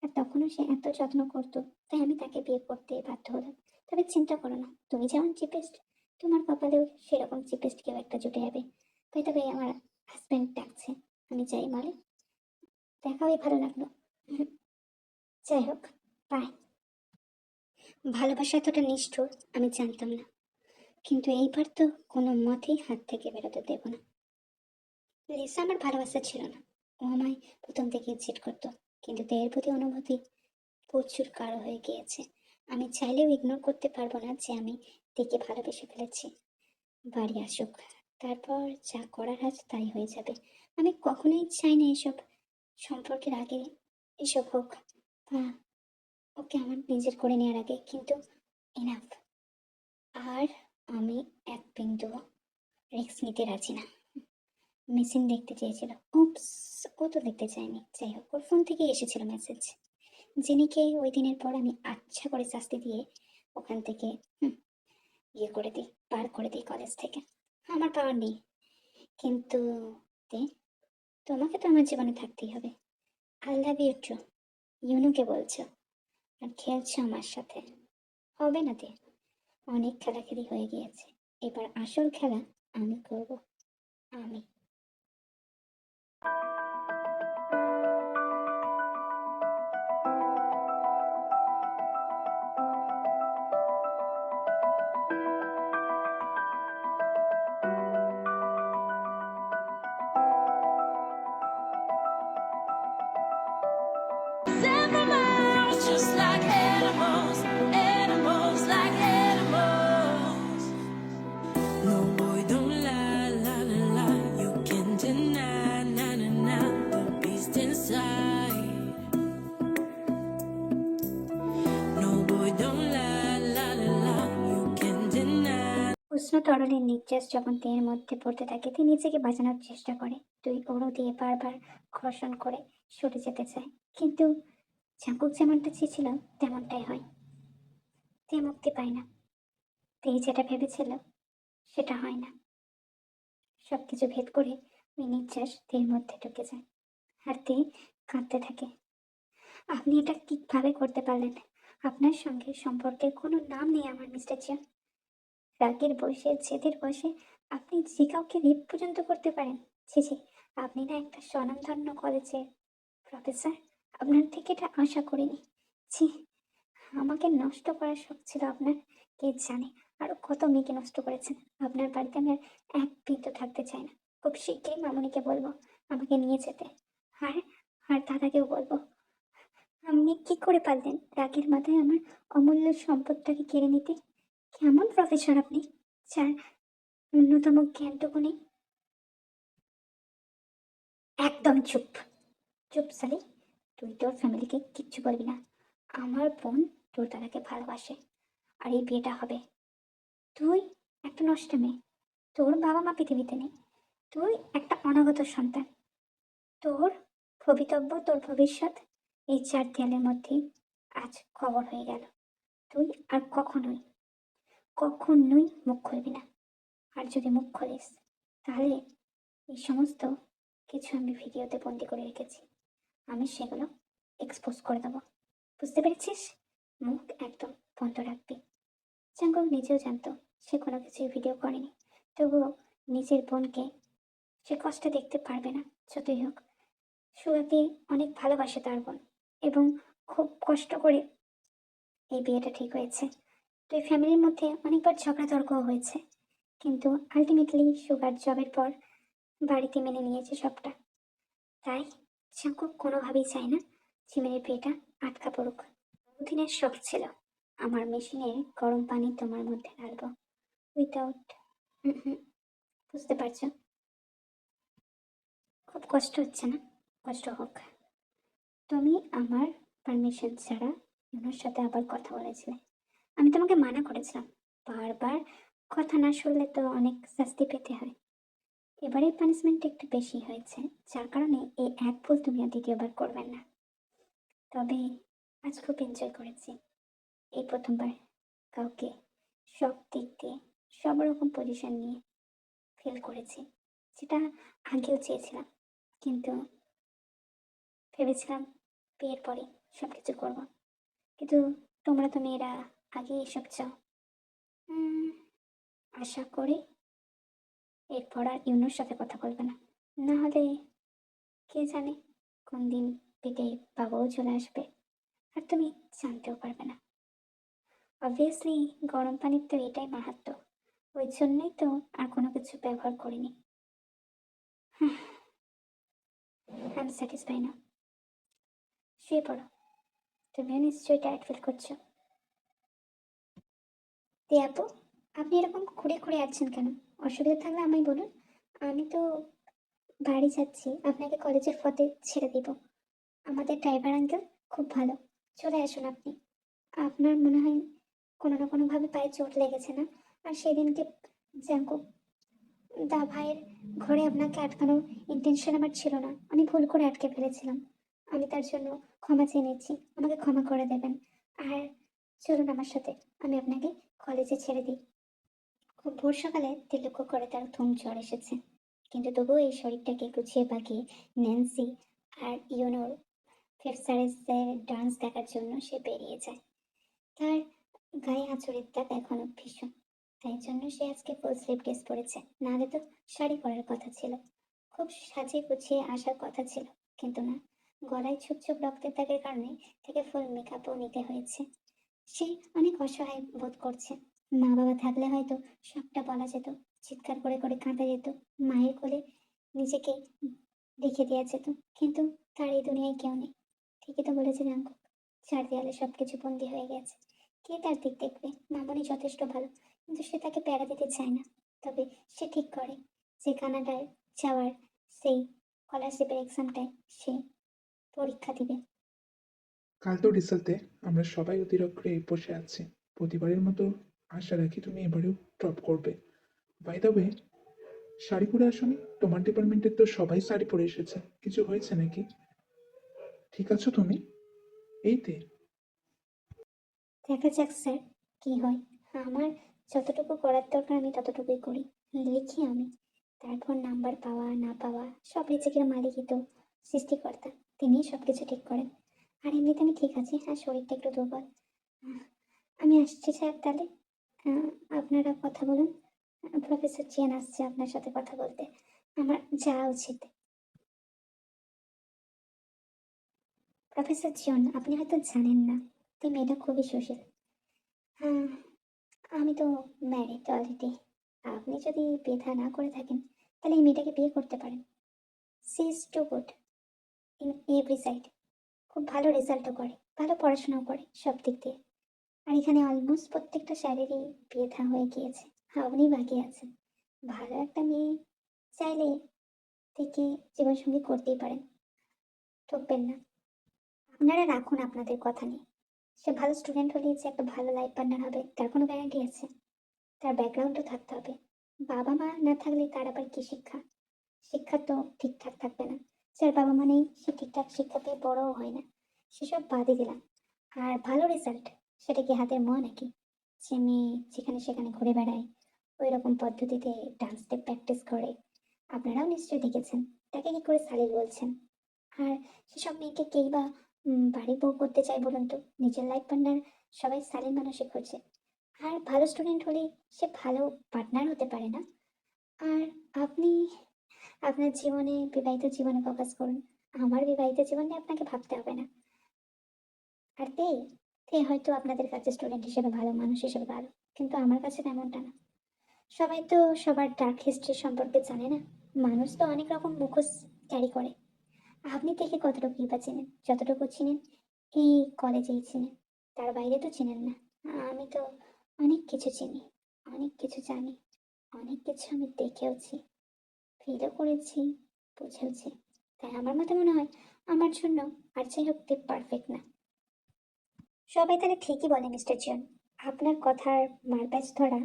আর তখনও সে এত যত্ন করতো, তাই আমি তাকে বিয়ে করতে বাধ্য হলাম। তবে চিন্তা করো না, তুমি যেমন চিপেস্ট, তোমার কপালেও সেরকম চিপেস্ট কেউ একটা জুটে যাবে। তাই তবে আমার হাজব্যান্ড ডাকছে, আমি যাই বলে। দেখা হয়ে ভালো লাগলো। যাই হোক, বাই। ভালোবাসা এতটা নিষ্ঠুর আমি জানতাম না, কিন্তু এইবার তো কোনো মতেই হাত থেকে বেরোতে দেব না। লিসা আমার ভালোবাসা ছিল না, ও আমায় প্রথম থেকে চিট করতো, কিন্তু এর প্রতি অনুভূতি প্রচুর গাঢ় হয়ে গিয়েছে। আমি চাইলেও ইগনোর করতে পারবো না যে আমি দেখে ভালোবেসে ফেলেছি। বাড়ি আসুক, তারপর যা করার আজ তাই হয়ে যাবে। আমি কখনোই চাই না এসব সম্পর্কের আগে এসব হোক, বা ওকে আমার নিজের করে নেওয়ার আগে, কিন্তু এনাফ। আর আমি এক বিন্দু রিস্ক নিতে রাজি না। মেশিন দেখতে চেয়েছিল, উপস, ও তো দেখতে চায়নি। যাই হোক, ওর ফোন থেকে এসেছিল মেসেজ। জেনিকে ওই দিনের পর আমি আচ্ছা করে শাস্তি দিয়ে ওখান থেকে ইয়ে করে দিই, পার করে দিই কলেজ থেকে। আমার পাওয়ার নেই, কিন্তু তে, তোমাকে তো আমার জীবনে থাকতেই হবে। আই লাভ ইউ টু, ইউনুকে বলছো আর খেলছো আমার সাথে। হবে না তে, অনেক খেলাখেলি হয়ে গিয়েছে। এবার আসল খেলা আমি করব। আমি Animals, just like animals, animals like animals. No boy, don't lie, lie, lie, lie. You can't deny, na, na, na, the beast inside. No boy, don't lie, lie, lie, lie. You can't deny. উষ্ণ তরলের নির্যাস যখন দেহের মধ্যে পড়তে থাকে, তিনি নিজেকে বাঁচানোর চেষ্টা করে। তুই ওড়ো দিয়ে বারবার ঘর্ষণ করে সরে যেতে চায়, কিন্তু ঝাঁকুক যেমনটা চেয়েছিল তেমনটাই হয়। তে মুক্তি পায় না। তে যেটা ভেবেছিল সেটা হয় না। সবকিছু ভেদ করে ওই নির্যাস দেহের মধ্যে ঢুকে যায়, আর তে কাঁদতে থাকে। আপনি এটা কিভাবে করতে পারলেন? আপনার সঙ্গে সম্পর্কের কোনো নাম নেই আমার, মিস্টার জিয়ান। রাগের বয়সে, জেদের বয়সে আপনি যে কাউকে রেপ পর্যন্ত করতে পারেন? ছি ছি, আপনি না একটা স্বনামধন্য কলেজের প্রফেসর। আপনার থেকে এটা আশা করিনি। ছি, আমাকে নষ্ট করার শখ ছিল আপনার, কে জানে আরো কত মেয়েকে নষ্ট করেছেন। আপনার বাড়িতে আমি আর এক বিন্দু থাকতে চাই না। খুব শিগগিরই মামুনিকে বলবো আমাকে নিয়ে যেতে। আর আর দাদাকেও বলবো। আপনি কি করে পারলেন রাগের মাথায় আমার অমূল্য সম্পদটাকে কেড়ে নিতে? কেমন প্রফেসর আপনি, যার ন্যূনতম জ্ঞানটুকু নেই? একদম চুপ, চুপ সালি। তুই তোর ফ্যামিলিকে কিচ্ছু বলবি না। আমার বোন তোর দাদাকে ভালোবাসে, আর এই বিয়েটা হবে। তুই একটা নষ্ট মেয়ে, তোর বাবা মা পৃথিবীতে নেই, তুই একটা অনাগত সন্তান, তোর ভবিতব্য, তোর ভবিষ্যৎ এই চার দেয়ালের মধ্যেই আজ খবর হয়ে গেল। তুই আর কখনোই কখনোই মুখ খুলবি না। আর যদি মুখ খোলিস তাহলে এই সমস্ত কিছু আমি ভিডিওতে বন্দি করে রেখেছি, আমি সেগুলো এক্সপোজ করে দেবো। বুঝতে পেরেছিস? মুখ একদম বন্ধ রাখবি। জাঙ্কুক নিজেও জানতো সে কোনো কিছুই ভিডিও করেনি, তবুও নিজের বোনকে সে কষ্টে দেখতে পারবে না। যতই হোক, সুগাকে অনেক ভালোবাসে তার বোন, এবং খুব কষ্ট করে এই বিয়েটা ঠিক হয়েছে। দুই ফ্যামিলির মধ্যে অনেকবার ঝগড়া তর্কও হয়েছে, কিন্তু আলটিমেটলি সুগার জবের পর বাড়িতে মেনে নিয়েছে সবটা। তাই জাঙ্কুক কোনোভাবেই চায় না জিমিনের বিয়েটা আটকা পড়ুক। বহুদিনের শখ ছিল আমার মেশিনে গরম পানি তোমার মধ্যে ঢালবো, উইদাউট, বুঝতে পারছো? খুব কষ্ট হচ্ছে না? কষ্ট হোক। তুমি আমার পারমিশন ছাড়া ওনার সাথে আবার কথা বলেছিলে, আমি তোমাকে মানা করেছিলাম। বারবার কথা না শুনলে তো অনেক শাস্তি পেতে হয়। এবারে পানিশমেন্ট একটু বেশি হয়েছে, যার কারণে এই এক ভুল তুমি আর দ্বিতীয়বার করবেন না। তবে আজ খুব এনজয় করেছি, এই প্রথমবার কাউকে সব দিক দিয়ে, সব রকম পজিশন নিয়ে ফিল করেছি, যেটা আগেও চেয়েছিলাম, কিন্তু ভেবেছিলাম বিয়ের পরে সব কিছু করবো। কিন্তু তোমরা তো মেয়েরা আগে এসব চাও। উম, আশা করি এরপর আর ইউনোর সাথে কথা বলবে না, না হলে কে জানে কোন দিন পেটে বাবাও চলে আসবে আর তুমি জানতেও পারবে না। অবভিয়াসলি গরম পানির তো এটাই মাহাত্ম্য, ওই জন্যই তো আর কোনো কিছু ব্যবহার করিনি। আই এম স্যাটিসফাই না। শুয়ে পড়ো, তুমিও নিশ্চয়ই টায়ার্ড ফিল করছো। তে আপু, আপনি এরকম খুঁড়ে খুঁড়ে আছেন কেন? অসুবিধা থাকলে আমায় বলুন, আমি তো বাড়ি যাচ্ছি, আপনাকে কলেজের পথে ছেড়ে দিব। আমাদের ড্রাইভার আঙ্কেল খুব ভালো, চলে আসুন আপনি। আপনার মনে হয় কোনো না কোনোভাবে পায়ে চোট লেগেছে না? আর সেদিনকে জাঙ্কুক দা ভাইয়ের ঘরে আপনাকে আটকানোর ইন্টেনশন আমার ছিল না, আমি ভুল করে আটকে ফেলেছিলাম। আমি তার জন্য ক্ষমা চেয়ে নিচ্ছি, আমাকে ক্ষমা করে দেবেন। আর চলুন আমার সাথে, আমি আপনাকে কলেজে ছেড়ে দিই। খুব ভোর সকালে তিলক্ষ্য করে তার ঘুম জ্বর এসেছে, কিন্তু তবুও এই শরীরটাকে গুছিয়ে বাগিয়ে ন্যান্সি আর ইউনোর ফেফসারেসের ডান্স দেখার জন্য সে বেরিয়ে যায়। তার গায়ে আঁচড়ের দাগ এখনো ভীষণ, তাই জন্য সে আজকে ফুল স্লিভ ড্রেস পরেছে, নাহলে তো শাড়ি পরার কথা ছিল। খুব সাজিয়ে গুছিয়ে আসার কথা ছিল, কিন্তু না, গলায় ছোপ ছোপ রক্তের দাগের কারণে তাকে ফুল মেকআপও নিতে হয়েছে। সে অনেক অসহায় বোধ করছে। মা বাবা থাকলে হয়তো সবটা বলা যেত, চিৎকার করে করে কাঁদা যেত, মায়ের কোলে নিজেকে রেখে দেওয়া যেত, কিন্তু তার এই দুনিয়ায় কেউ নেই। ঠিকই তো বলেছে জাঙ্কুক, চার দেয়ালে সবকিছু বন্দি হয়ে গেছে, কে তার দিক দেখবে? মামনি যথেষ্ট ভালো, কিন্তু সে তাকে প্যারা দিতে চায় না। তবে সে ঠিক করে যে কানাডায় যাওয়ার সেই স্কলারশিপের এক্সামটায় সে পরীক্ষা দিবে। কাল তো রেজাল্টে আমরা সবাই অধীর অগ্রে বসে আছি। প্রতিবারের মতো আশা রাখি তুমি এবারেও টপ করবে। বাই দ্য ওয়ে, শাড়ি পরে আসোনি? তোমার ডিপার্টমেন্টের তো সবাই শাড়ি পরে এসেছে, কিছু হয়েছে নাকি? ঠিক আছো তুমি? এইতে দেখা যাক স্যার কি হয়। আমার যতটুকু করার দরকার আমি ততটুকুই করি, লিখি আমি। তারপর নাম্বার পাওয়া না পাওয়া সব রিজিকের মালিকই তো সৃষ্টিকর্তা, তিনিই সব কিছু ঠিক করেন। আর এমনিতে আমি ঠিক আছি, হ্যাঁ শরীরটা একটু দুর্বল। আহ, আমি আসছি স্যার তাহলে। আহ, আপনারা কথা বলুন, প্রফেসর চেন আসছে আপনার সাথে কথা বলতে, আমার যাওয়া উচিত। প্রফেসর জন, আপনি হয়তো জানেন না, এই মেয়েটা খুবই সুশীল। হ্যাঁ, আমি তো ম্যারিড অলরেডি। আপনি যদি বিয়ে না করে থাকেন তাহলে এই মেয়েটাকে বিয়ে করতে পারেন। She is too good in every side, খুব ভালো রেজাল্টও করে, ভালো পড়াশোনাও করে সব দিক দিয়ে। আর এখানে অলমোস্ট প্রত্যেকটা স্যারেরই বিয়ে হয়ে গিয়েছে, আপনি বাকি আছেন। ভালো একটা মেয়ে চাইলে থেকে জীবনসঙ্গী করতেই পারেন, ঠকবেন না। আপনারা রাখুন আপনাদের কথা নিয়ে, সে ভালো স্টুডেন্ট হলেই যে একটা ভালো লাইফ পার্টনার হবে তার কোনো গ্যারান্টি আছে? তার ব্যাকগ্রাউন্ডও থাকতে হবে। বাবা মা না থাকলে তার আবার কি শিক্ষা? শিক্ষা তো ঠিকঠাক থাকবে না। যার বাবা মা নেই সে ঠিকঠাক শিক্ষা পেয়ে বড়ও হয় না। সেসব বাদই দিলাম। আর ভালো রেজাল্ট, সেটা কি হাতের মোয়া নাকি? যে মেয়ে যেখানে সেখানে ঘুরে বেড়ায়, ওই রকম পদ্ধতিতে ডান্স স্টেপ প্র্যাকটিস করে, আপনারাও নিশ্চয়ই দেখেছেন। তাকে কি করে সালিল বলছেন? আর সেসব মেয়েকে কেই বা বাড়ির বউ করতে চায় বলুন তো? নিজের লাইফ পার্টনার সবাই সালিল মানুষই খোঁজে। আর ভালো স্টুডেন্ট হলেই সে ভালো পার্টনার হতে পারে না। আর আপনি আপনার জীবনে, বিবাহিত জীবনে ফোকাস করুন। আমার বিবাহিত জীবন নিয়ে আপনাকে ভাবতে হবে না। আর তে হয়তো আপনাদের কাছে স্টুডেন্ট হিসেবে ভালো, মানুষ হিসেবে ভালো, কিন্তু আমার কাছে তেমনটা না। সবাই তো সবার ডার্ক হিস্ট্রি সম্পর্কে জানে না। মানুষ তো অনেক রকম মুখোশ ক্যারি করে। আপনি থেকে কতটুকুই বা চেনেন? যতটুকু চিনেন এই কলেজেই চিনেন, তার বাইরে তো চিনেন না। আমি তো অনেক কিছু চিনি, অনেক কিছু জানি, অনেক কিছু আমি দেখেওছি, ফিলও করেছি, বুঝেওছি। তাই আমার মতে মনে হয় আমার জন্য আর যাই হোক তে পারফেক্ট না। সবাই তাহলে ঠিকই বলে মিস্টার জন। আপনার কথার মারপ্যাচ ধরা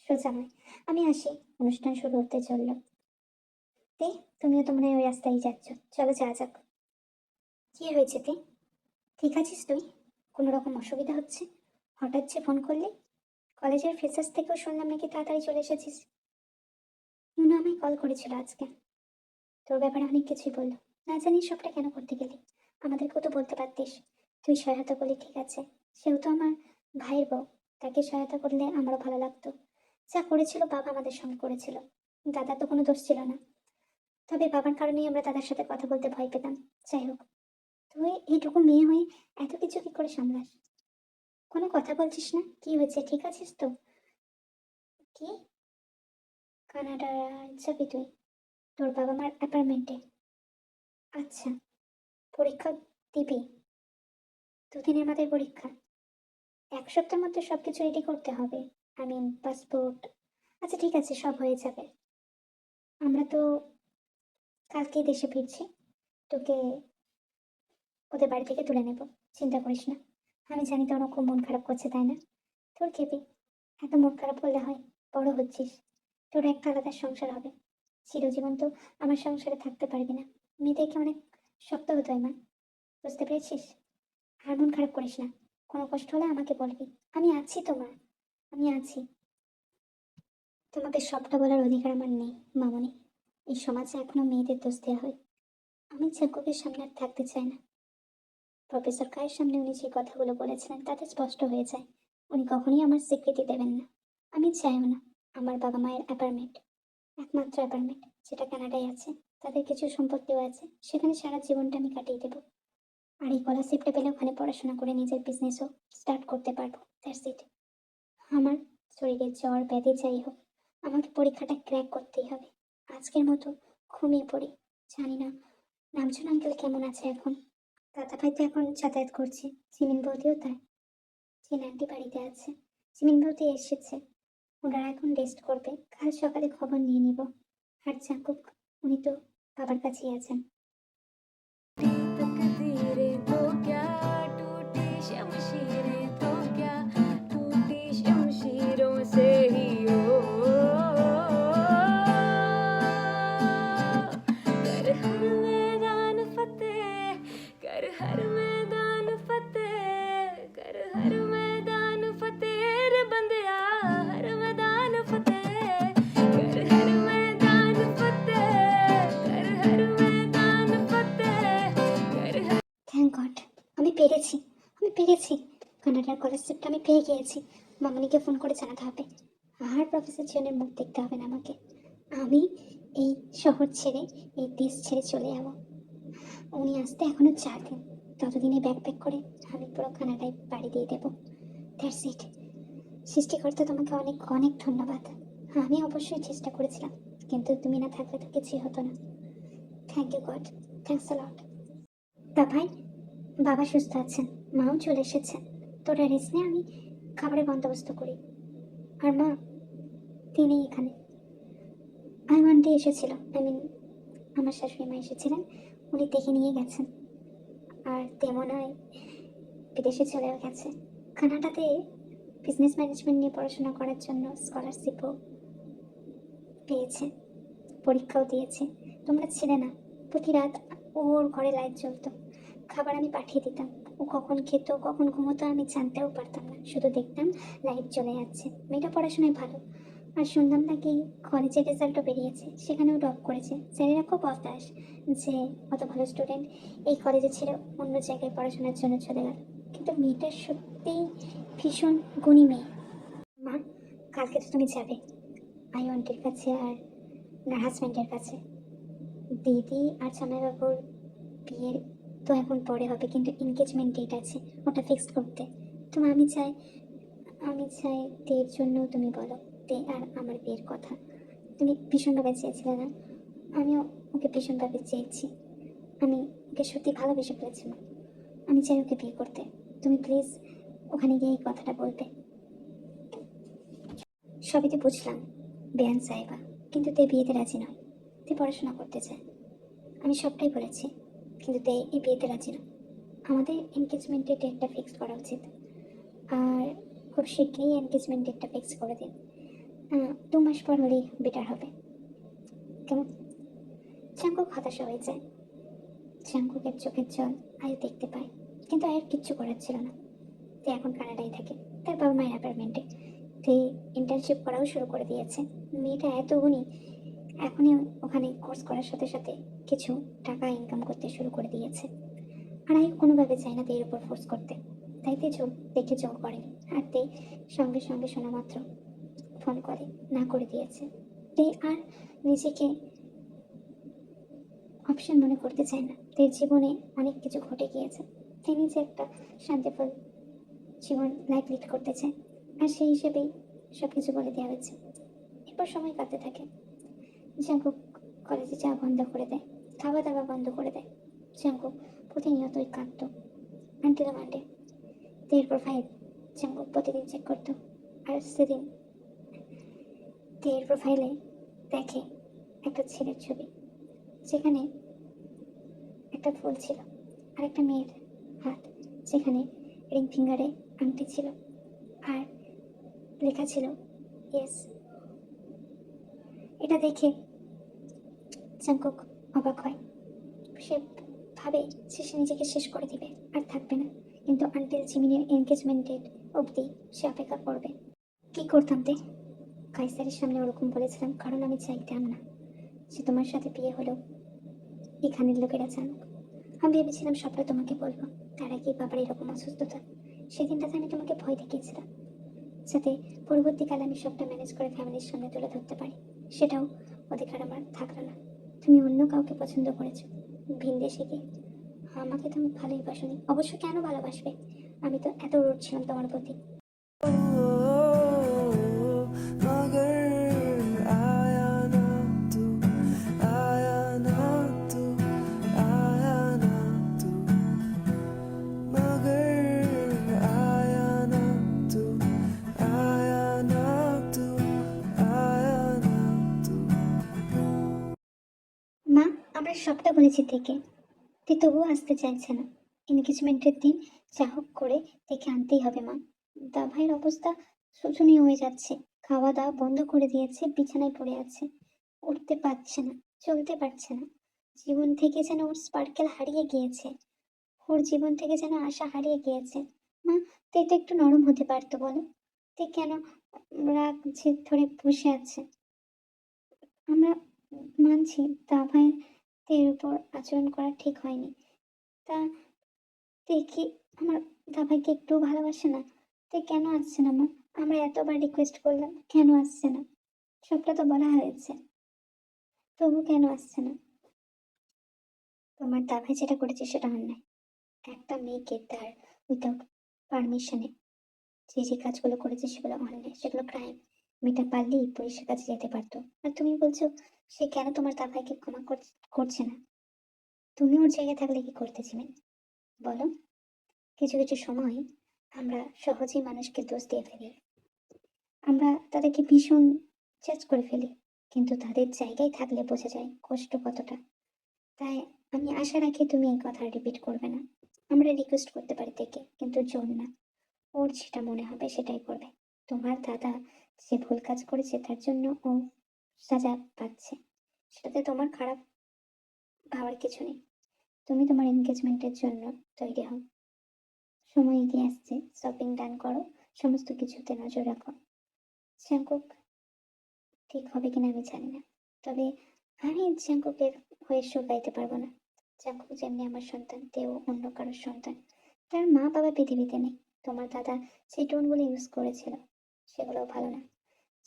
সোজা নয়। আমি আসি, অনুষ্ঠান শুরু হতে চললো। তে, তুমিও তো মনে হয় ওই রাস্তায় যাচ্ছ। চলো যাওয়া যাক। কি হয়েছে তে? ঠিক আছিস তুই? কোনো রকম অসুবিধা হচ্ছে? হঠাৎ যে ফোন করলি? কলেজের ফ্রেশার্স থেকেও শুনলাম নাকি তাড়াতাড়ি চলে এসেছিস। নুনা আমায় কল করেছিল আজকে, তোর ব্যাপারে অনেক কিছুই বললো। না জানি সবটা কেন করতে গেলি? আমাদেরকেও তো বলতে পারতিস। তুই সহায়তা করলি ঠিক আছে, সেও তো আমার ভাইয়ের বউ, তাকে সহায়তা করলে আমারও ভালো লাগতো। যা করেছিল বাবা আমাদের সঙ্গে করেছিল, দাদার তো কোনো দোষ ছিল না। তবে বাবার কারণেই আমরা দাদার সাথে কথা বলতে ভয় পেতাম। যাই হোক, তুই এইটুকু মেয়ে হয়ে এত কিছু কি করে সামলাস? কোনো কথা বলছিস না, কি হয়েছে? ঠিক আছিস তো? কি, কানাডা যাবি তুই তোর বাবা মার অ্যাপার্টমেন্টে? আচ্ছা, পরীক্ষা দিবি? দুদিনের মাথায় পরীক্ষা? এক সপ্তাহের মধ্যে সবকিছু রেডি করতে হবে। I mean passport. আচ্ছা ঠিক আছে, সব হয়ে যাবে। আমরা তো কালকেই দেশে ফিরছি, তোকে ওদের বাড়ি থেকে তুলে নেব। চিন্তা করিস না। আমি জানি তোর খুব মন খারাপ করছে, তাই না? তোর খেপি, এত মন খারাপ করলে হয়? বড় হচ্ছিস, তোর একটা আলাদা সংসার হবে। চিরজীবন তো আমার সংসারে থাকতে পারবি না। মেয়েদেরকে অনেক শক্ত হতে হয় মা, বুঝতে পেরেছিস? আর মন খারাপ করিস না। কোনো কষ্ট হলে আমাকে বলবি, আমি আছি তো মা, আমি আছি। তোমাকে সবটা বলার অধিকার আমার নেই মামনি। এই সমাজে এখনো মেয়েদের দোষ দেওয়া হয়। আমি জাকবের সামনে আর থাকতে চাই না। প্রফেসর কায়ের সামনে উনি যে কথাগুলো বলেছিলেন তাতে স্পষ্ট হয়ে যায় উনি কখনোই আমার স্বীকৃতি দেবেন না। আমি চাইও না আমার বাবা মায়ের অ্যাপার্টমেন্ট, একমাত্র অ্যাপার্টমেন্ট যেটা কানাডায় আছে, তাদের কিছু সম্পত্তিও আছে, সেখানে সারা জীবনটা আমি কাটিয়ে দেবো। আর এই স্কলারশিপটা পেলে ওখানে পড়াশোনা করে নিজের বিজনেসও স্টার্ট করতে পারবো। That's it. আমার শরীরে জ্বর ব্যাধি যাই হোক, আমাকে পরীক্ষাটা ক্র্যাক করতেই হবে। আজকের মতো ঘুমিয়ে পড়ি। জানি না নামছুন আঙ্কেল কেমন আছে এখন। দাদা ভাই তো এখন যাতায়াত করছে, জিমিন বৌদিও তাই। জিন আন্টি বাড়িতে আছে, জিমিন বৌদি এসেছে। ওনারা এখন রেস্ট করবে, কাল সকালে খবর নিয়ে নিব। আর জাকুক, উনি তো বাবার কাছেই আছেন। तकदीरें तो क्या टूटी शमशीरें तो क्या टूटी शमशीरों से ही हो कर हर मैदान फतेह कर हर मैदान फतेह कर हर मैदान फतेह रे बंदिया हर मैदान फतेह कर हर मैदान फतेह कर हर मैदान फतेह कर हर থ্যাংক গড, আমি পেরেছি, আমি পেরেছি। কানাডার স্কলারশিপটা আমি পেয়ে গিয়েছি। মামনিকে ফোন করে জানাতে হবে। আর প্রফেসর জনের মুখ দেখতে হবে না আমাকে। আমি এই শহর ছেড়ে, এই দেশ ছেড়ে চলে যাব। উনি আসতে এখনো 4 দিন, ততদিনে ব্যাগ প্যাক করে আমি পুরো কানাডায় পাড়ি দিয়ে দেবো। That's it. সৃষ্টিকর্তা তোমাকে অনেক অনেক ধন্যবাদ। আমি অবশ্যই চেষ্টা করেছিলাম, কিন্তু তুমি না থাকলে তো কিছুই হতো না। Thank you god, thanks a lot. তা ভাই, বাবা সুস্থ আছেন, মাও চলে এসেছেন। তোরা রেস্ট নিয়ে আমি খাবারের বন্দোবস্ত করি। আর মা, তিনি এখানে আইমানটি এসেছিল, আই মিন আমার শাশুড়ি মা এসেছিলেন, উনি দেখে নিয়ে গেছেন। আর তেমন হয় বিদেশে চলেও গেছে। কানাডাতে বিজনেস ম্যানেজমেন্ট নিয়ে পড়াশোনা করার জন্য স্কলারশিপও পেয়েছে, পরীক্ষাও দিয়েছে। তোমরা ছিলে না, প্রতি রাত ওর ঘরে লাইট জ্বলতো, খাবার আমি পাঠিয়ে দিতাম। ও কখন খেত কখন ঘুমোতো আমি জানতেও পারতাম না, শুধু দেখতাম লাইট জ্বলে যাচ্ছে। মেয়েটা পড়াশোনায় ভালো, আর শুনলাম নাকি কলেজের রেজাল্টও বেরিয়েছে, সেখানেও টপ করেছে। স্যারেরা খুব হতাশ যে অত ভালো স্টুডেন্ট এই কলেজে ছেড়ে অন্য জায়গায় পড়াশোনার জন্য চলে গেল। কিন্তু মেয়েটা সত্যিই ভীষণ গুণী মেয়ে। মা, কালকে তো তুমি যাবে আই আন্টির কাছে আর না হাজব্যান্ডের কাছে। দিদি আর জামাইবাবুর বিয়ের তো এখন পরে হবে, কিন্তু এনগেজমেন্ট ডেট আছে, ওটা ফিক্সড করতে। তো আমি চাই তের জন্য তুমি বলো, তে আর আমার বিয়ের কথা। তুমি ভীষণভাবে চেয়েছিলে না, আমিও ওকে ভীষণভাবে চেয়েছি। আমি ওকে সত্যি ভালোবেসে ফেলেছি মা। আমি চাই ওকে বিয়ে করতে। তুমি প্লিজ ওখানে গিয়ে এই কথাটা বলবে। সবই তো বুঝলাম বেয়ান সাহেবা, কিন্তু তে বিয়েতে রাজি নয়। তে পড়াশোনা করতে চায়, আমি সবটাই বলেছি, কিন্তু তে এই বিয়েতে রাজি নয়। আমাদের এনগেজমেন্টের ডেটটা ফিক্স করা উচিত, আর খুব শীঘ্রই এনগেজমেন্ট ডেটটা ফিক্স করে দিন। 2 মাস পর হলেই বেটার হবে, কেমন? চাঙ্কুক হতাশা হয়ে যায়। চাঙ্কুকের চোখের জল আয়ু দেখতে পায়, কিন্তু আয়ের কিচ্ছু করার ছিল না। তে এখন কানাডায় থাকে, তার বাবা মায়ের অ্যাপার্টমেন্টে। তে ইন্টার্নশিপ করাও শুরু করে দিয়েছে। মেয়েটা এত গুণী, এখনই ওখানে কোর্স করার সাথে সাথে কিছু টাকা ইনকাম করতে শুরু করে দিয়েছে। আর আয়ু কোনোভাবে চায় না তের উপর ফোর্স করতে, তাই তে জোর দেখে জোর করেনি। আর তে সঙ্গে সঙ্গে শোনা মাত্র ফোন করে না করে দিয়েছে। তে আর নিজেকে অপশন মনে করতে চায় না। তের জীবনে অনেক কিছু ঘটে গিয়েছে, তে নিজে একটা শান্তিফুল জীবন লাইফ লিড করতে চায়, আর সেই হিসেবেই সবকিছু বলে দেওয়া হয়েছে। এরপর সময় কাটতে থাকে। জাঙ্কুক কলেজে যাওয়া বন্ধ করে দেয়, খাওয়া দাওয়া বন্ধ করে দেয়। জাঙ্কুক প্রতিনিয়তই কাঁদতো। আনটিল মানডে তের প্রোফাইল জাঙ্কুক প্রতিদিন চেক করতো, আর সেদিন তের প্রোফাইলে দেখে একটা ছেলের ছবি, যেখানে একটা ফুল ছিল, আর একটা মেয়ের হাত, যেখানে রিং ফিঙ্গারে আংটি ছিল, আর লেখা ছিল ইয়েস। এটা দেখে জাঙ্কুক অবাক হয়। সে ভাবে যে সে নিজেকে শেষ করে দিবে, আর থাকবে না। কিন্তু আন্টিল জিমিনের এনগেজমেন্ট ডেট অবধি সে অপেক্ষা করবে। কি করতাম তে? কাইসারের সামনে ওরকম বলেছিলাম, কারণ আমি চাইতাম না যে তোমার সাথে বিয়ে হলেও এখানের লোকেরা জানুক। আমি ভেবেছিলাম সবটা তোমাকে বলবো, তার আগে বাবার এরকম অসুস্থতা। সেদিনটাতে আমি তোমাকে ভয় দেখিয়েছিলাম, যাতে পরবর্তীকালে আমি সবটা ম্যানেজ করে ফ্যামিলির সামনে তুলে ধরতে পারি। সেটাও অধিকার আমার থাকলো না। তুমি অন্য কাউকে পছন্দ করেছো ভিন দেশে গিয়ে। আমাকে তুমি ভালোই বাসনি, অবশ্য কেন ভালোবাসবে? আমি তো এত রুড ছিলাম তোমার প্রতি। मगर आया ना तू, आया ना तू, आया ना तू, मगर आया ना तू, आया ना तू, आया ना तू। মা, আমরা সবটা বলেছি থেকে, তুই তবুও আসতে চাইছে না। এনগেজমেন্টের দিন যা হোক করে দেখে আনতেই হবে মা। দা ভাইয়ের অবস্থা শোচনীয় হয়ে যাচ্ছে, খাওয়া দাওয়া বন্ধ করে দিয়েছে, বিছানায় পড়ে আছে, উঠতে পারছে না, চলতে পারছে না। জীবন থেকে যেন ওর স্পার্কেল হারিয়ে গিয়েছে, ওর জীবন থেকে যেন আশা হারিয়ে গিয়েছে। মা, তুই তো একটু নরম হতে পারতো বলো? তুই কেন রাগ জেদ ধরে বসে আছে? আমরা মানছি দা ভাইয়ের উপর আচরণ করা ঠিক হয়নি, তা দেখি আমার দাদাকে একটু ভালোবাসে না, তো কেন আসছে না মা? আমরা এতবার রিকোয়েস্ট করলাম, কেন আসছে না? সবটা তো বলা হয়েছে, তবু কেন আসছে না? তোমার দাভাই যেটা করেছে সেটা অন্যায়। একটা মেয়েকে তার উইদাউট পারমিশনে যে যে কাজগুলো করেছে সেগুলো অন্যায়, সেগুলো ক্রাইম। মেয়েটা পারলেই পুলিশের কাছে যেতে পারতো। আর তুমি বলছো সে কেন তোমার দাভাইকে ক্ষমা করছে না? তুমি ওর জায়গায় থাকলে কি করতে চাইবে বলো? কিছু কিছু সময় আমরা সহজেই মানুষকে দোষ দিয়ে ফেলি, আমরা তাদেরকে ভীষণ জাজ করে ফেলি, কিন্তু তাদের জায়গায় থাকলে বোঝা যায় কষ্ট কতটা। তাই আমি আশা রাখি তুমি এই কথা রিপিট করবে না। আমরা রিকোয়েস্ট করতে পারি থেকে, কিন্তু জোর না। ওর যেটা মনে হবে সেটাই করবে। তোমার দাদা যে ভুল কাজ করেছে তার জন্য ও সাজা পাচ্ছে, সেটাতে তোমার খারাপ ভাবার কিছু নেই। তুমি তোমার এনগেজমেন্টের জন্য তৈরি হও। সময় এগিয়ে আসছে, শপিং ডান করো, সমস্ত কিছুতে নজর রাখো। জাঙ্কুক ঠিক হবে কিনা আমি জানি না, তবে আমি জাঙ্কুকের হয়ে সুর গাইতে পারবো না। জাঙ্কুক যেমনি আমার সন্তান, তেও অন্য কারোর সন্তান। তার মা বাবা পৃথিবীতে নেই। তোমার দাদা যে টোনগুলো ইউজ করেছিল সেগুলোও ভালো না।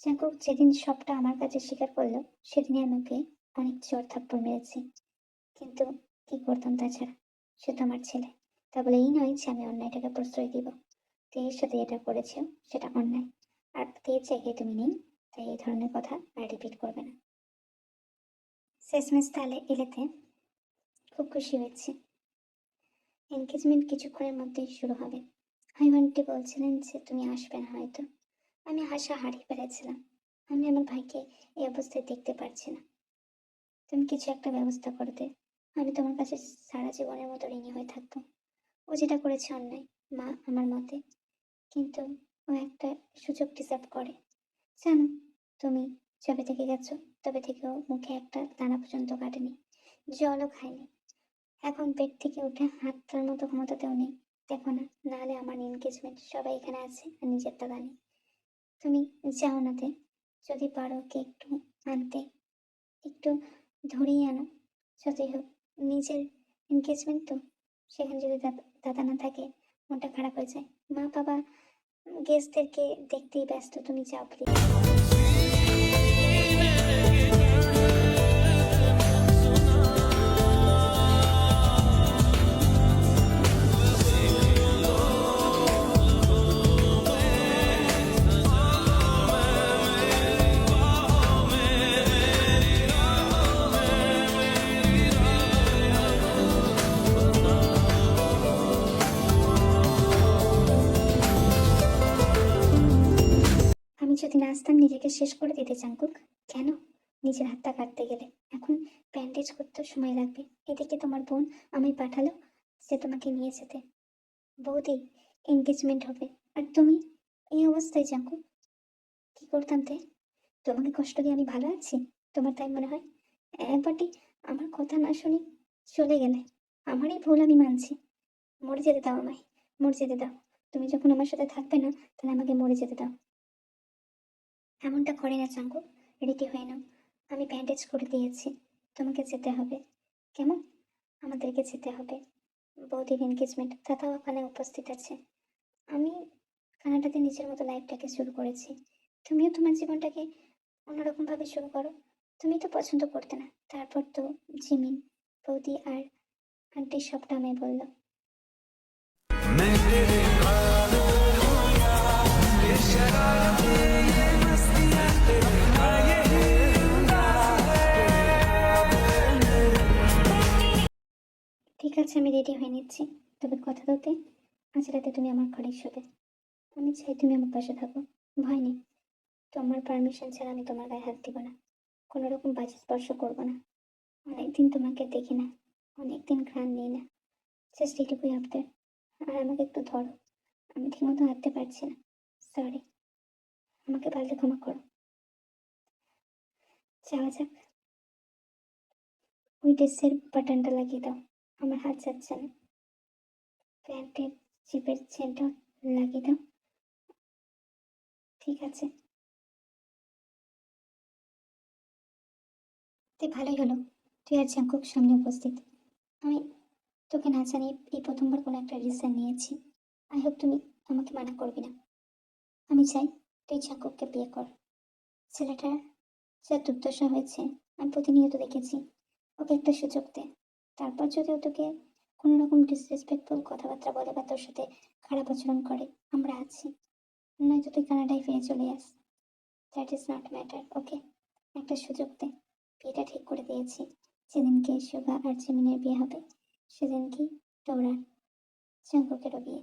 জাঙ্কুক যেদিন সবটা আমার কাছে স্বীকার করলো সেদিনই আমি ওকে অনেক চড় থাপ্পড় মেরেছি, কিন্তু কি করতাম তাছাড়া? সে তো আমার ছেলে। তা বলে এই নয় যে আমি অন্যায়টাকে প্রশ্রয় দিব। তেয়ের সাথে এটা করেছো সেটা অন্যায়, আর তেয়ের জায়গায় তুমি নেই, তাই এই ধরনের কথা আর রিপিট করবে না। শেষমেশ তাহলে এলেতে খুব খুশি হয়েছি। এনগেজমেন্ট কিছুক্ষণের মধ্যেই শুরু হবে। আইভানটি বলছিলেন যে তুমি আসবে না হয়তো। আমি আশা হারিয়ে ফেলেছিলাম। আমি আমার ভাইকে এই অবস্থায় দেখতে পারছি না। তুমি কিছু একটা ব্যবস্থা করে দে। আমি তোমার কাছে সারা জীবনের মতো ঋণী হয়ে থাকবো। ও যেটা করেছে অন্যায়, মা আমার মতে, কিন্তু ও একটা সুযোগ ডিজার্ভ করে। জানো, তুমি যবে থেকে গেছো তবে থেকে ও মুখে একটা দানা পর্যন্ত কাটেনি, জলও খায়নি। এখন পেট থেকে উঠে হাত তোলার মতো ক্ষমতাতেও নেই। দেখো না, নাহলে আমার এনগেজমেন্ট সবাই এখানে আছে আর নিজের টাকা নেই। তুমি যাও নাতে, যদি পারো ওকে একটু আনতে, একটু ধরিয়ে আনো। যতই হোক নিজের এনগেজমেন্ট তো, সেখানে যদি দাদা না থাকে মনটা খারাপ হয়ে যায়। মা বাবা গেস্টদেরকে দেখতেই ব্যস্ত, তুমি যাও প্লিজ। আমি যদি নাচতাম নিজেকে শেষ করে দিতে জাঙ্কুক। কেন? নিজের হাতটা কাটতে গেলে এখন ব্যান্ডেজ করতে সময় লাগবে। এদিকে তোমার বোন আমায় পাঠালো যে তোমাকে নিয়ে যেতে। বৌদি এনগেজমেন্ট হবে, আর তুমি এই অবস্থায় জাঙ্কুক। কি করতাম তে? তোমাকে কষ্ট দিয়ে আমি ভালো আছি? তোমার তাই মনে হয়? একবারটি আমার কথা না শুনি চলে গেলে। আমারই ভুল, আমি মানছি। মরে যেতে দাও আমায়, মরে যেতে দাও। তুমি যখন আমার সাথে থাকবে না তাহলে আমাকে মরে যেতে দাও। এমনটা করে না জাঙ্কুক, রেডি হয়ে নাও। আমি ব্যান্ডেজ করে দিয়েছি, তোমাকে যেতে হবে। কেমন? আমাদেরকে যেতে হবে। বৌদির এনগেজমেন্ট, দাদাও ওখানে উপস্থিত আছে। আমি কানাডাতে নিজের মতো লাইফটাকে শুরু করেছি। তুমিও তোমার জীবনটাকে অন্যরকম ভাবে শুরু করো। তুমি তো পছন্দ করতে না, তারপর তো জিমিন, বৌদি আর আন্টি সবটা আমায় বললো। ঠিক আছে, আমি রেডি হয়ে নিচ্ছি। তবে কথা বলতে, আজ রাতে তুমি আমার ঘরে শোবে। আমি চাই তুমি আমার পাশে থাকো। ভয় নেই, তোমার পারমিশন ছাড়া আমি তোমার গায়ে হাত দিব না, কোনো রকম বাজে স্পর্শ করবো না। অনেকদিন তোমাকে দেখি না, অনেকদিন ঘ্রাণ নেই না, জাস্ট এটুকুই আবদার। আর আমাকে একটু ধরো, আমি ঠিকমতো হাঁটতে পারছি না। সরি, আমাকে পারলে ক্ষমা করো। যাওয়া যাক। ওই ড্রেসের বাটনটা লাগিয়ে দাও, আমার হাত যাচ্ছে না। প্যান্টের জিপের চেনটা লাগিয়ে দাও। ঠিক আছে, তুই ভালোই হলো, তুই আর জাঙ্কুক সামনে উপস্থিত। আমি তোকে না জানিয়ে এই প্রথমবার কোনো একটা রিজন নিয়েছি। আই হোপ তুমি আমাকে মানা করবি না। আমি চাই তুই জাঙ্কুককে বিয়ে কর। ছেলেটার যা দুর্দশা হয়েছে আমি প্রতিনিয়ত দেখেছি। ওকে একটা সুযোগ দে, তারপর যদি ও তোকে কোনো রকম ডিসরেসপেক্টফুল কথাবার্তা বলে বা তোর সাথে খারাপ আচরণ করে, আমরা আছি। নয়তো তুই কানাডায় ফিরে চলে আস। দ্যাট ইজ নট ম্যাটার, ওকে? একটা সুযোগ দে। বিয়েটা ঠিক করে দিয়েছি, যেদিনকে শুভা আর জিমিনের বিয়ে হবে সেদিনকেই তোর আর জাঙ্কুকেরও বিয়ে।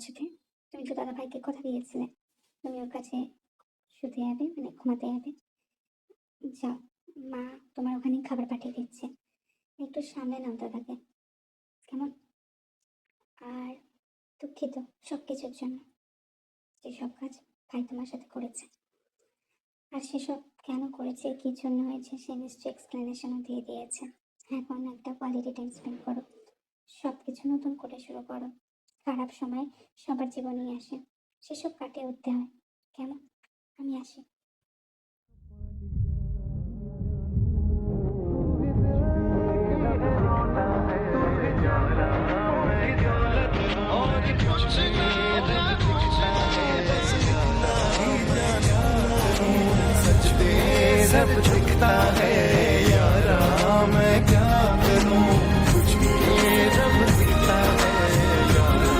ছুটে তুমি তো দাদা ভাইকে কথা দিয়েছিলে তুমি ওর কাছে শুতে যাবে, মানে ঘুমাতে যাবে। যাও, মা তোমার ওখানে খাবার পাঠিয়ে দিচ্ছে, একটু সামনে নাও দাদাকে, কেমন? আর দুঃখিত সব কিছুর জন্য, যেসব কাজ ভাই তোমার সাথে করেছে, আর সেসব কেন করেছে, কি জন্য হয়েছে, সে নিশ্চয়ই এক্সপ্লেনেশনও দিয়ে দিয়েছে। এখন একটা কোয়ালিটি টাইম স্পেন্ড করো, সব কিছু নতুন করে শুরু করো। খারাপ সময় সবার জীবনেই আসে, সেসব কাটিয়ে উঠতে হয়, কেমন? আমি আসি। सब दिखता है यारा, मैं क्या करूं, कुछ भी जब दिखता है यारा,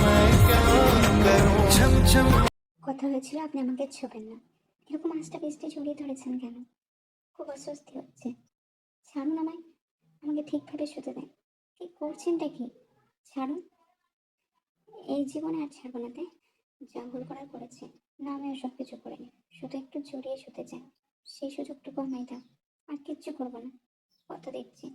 मैं क्या करूं, छम छम। কথা হয়েছিল আপনি আমাকে ছোবেন না, এরকম আস্তে পিস্তে জড়িয়ে ধরেছেন কেন? খুব অস্বস্তি হচ্ছে, ছাড়ুন আমায়, আমাকে ঠিকভাবে শুতে দেন। কি করছেনটা কি? ছাড়ুন, এই জীবনে আর ছাড়বো না, তাই? যা ভুল করার করেছে, না আমি আর সব কিছু করিনি, শুধু একটু জড়িয়ে শুতে চাই, সেই সুযোগটুকু আমায় দাও, আর কিচ্ছু করবো না, কথা দিচ্ছি।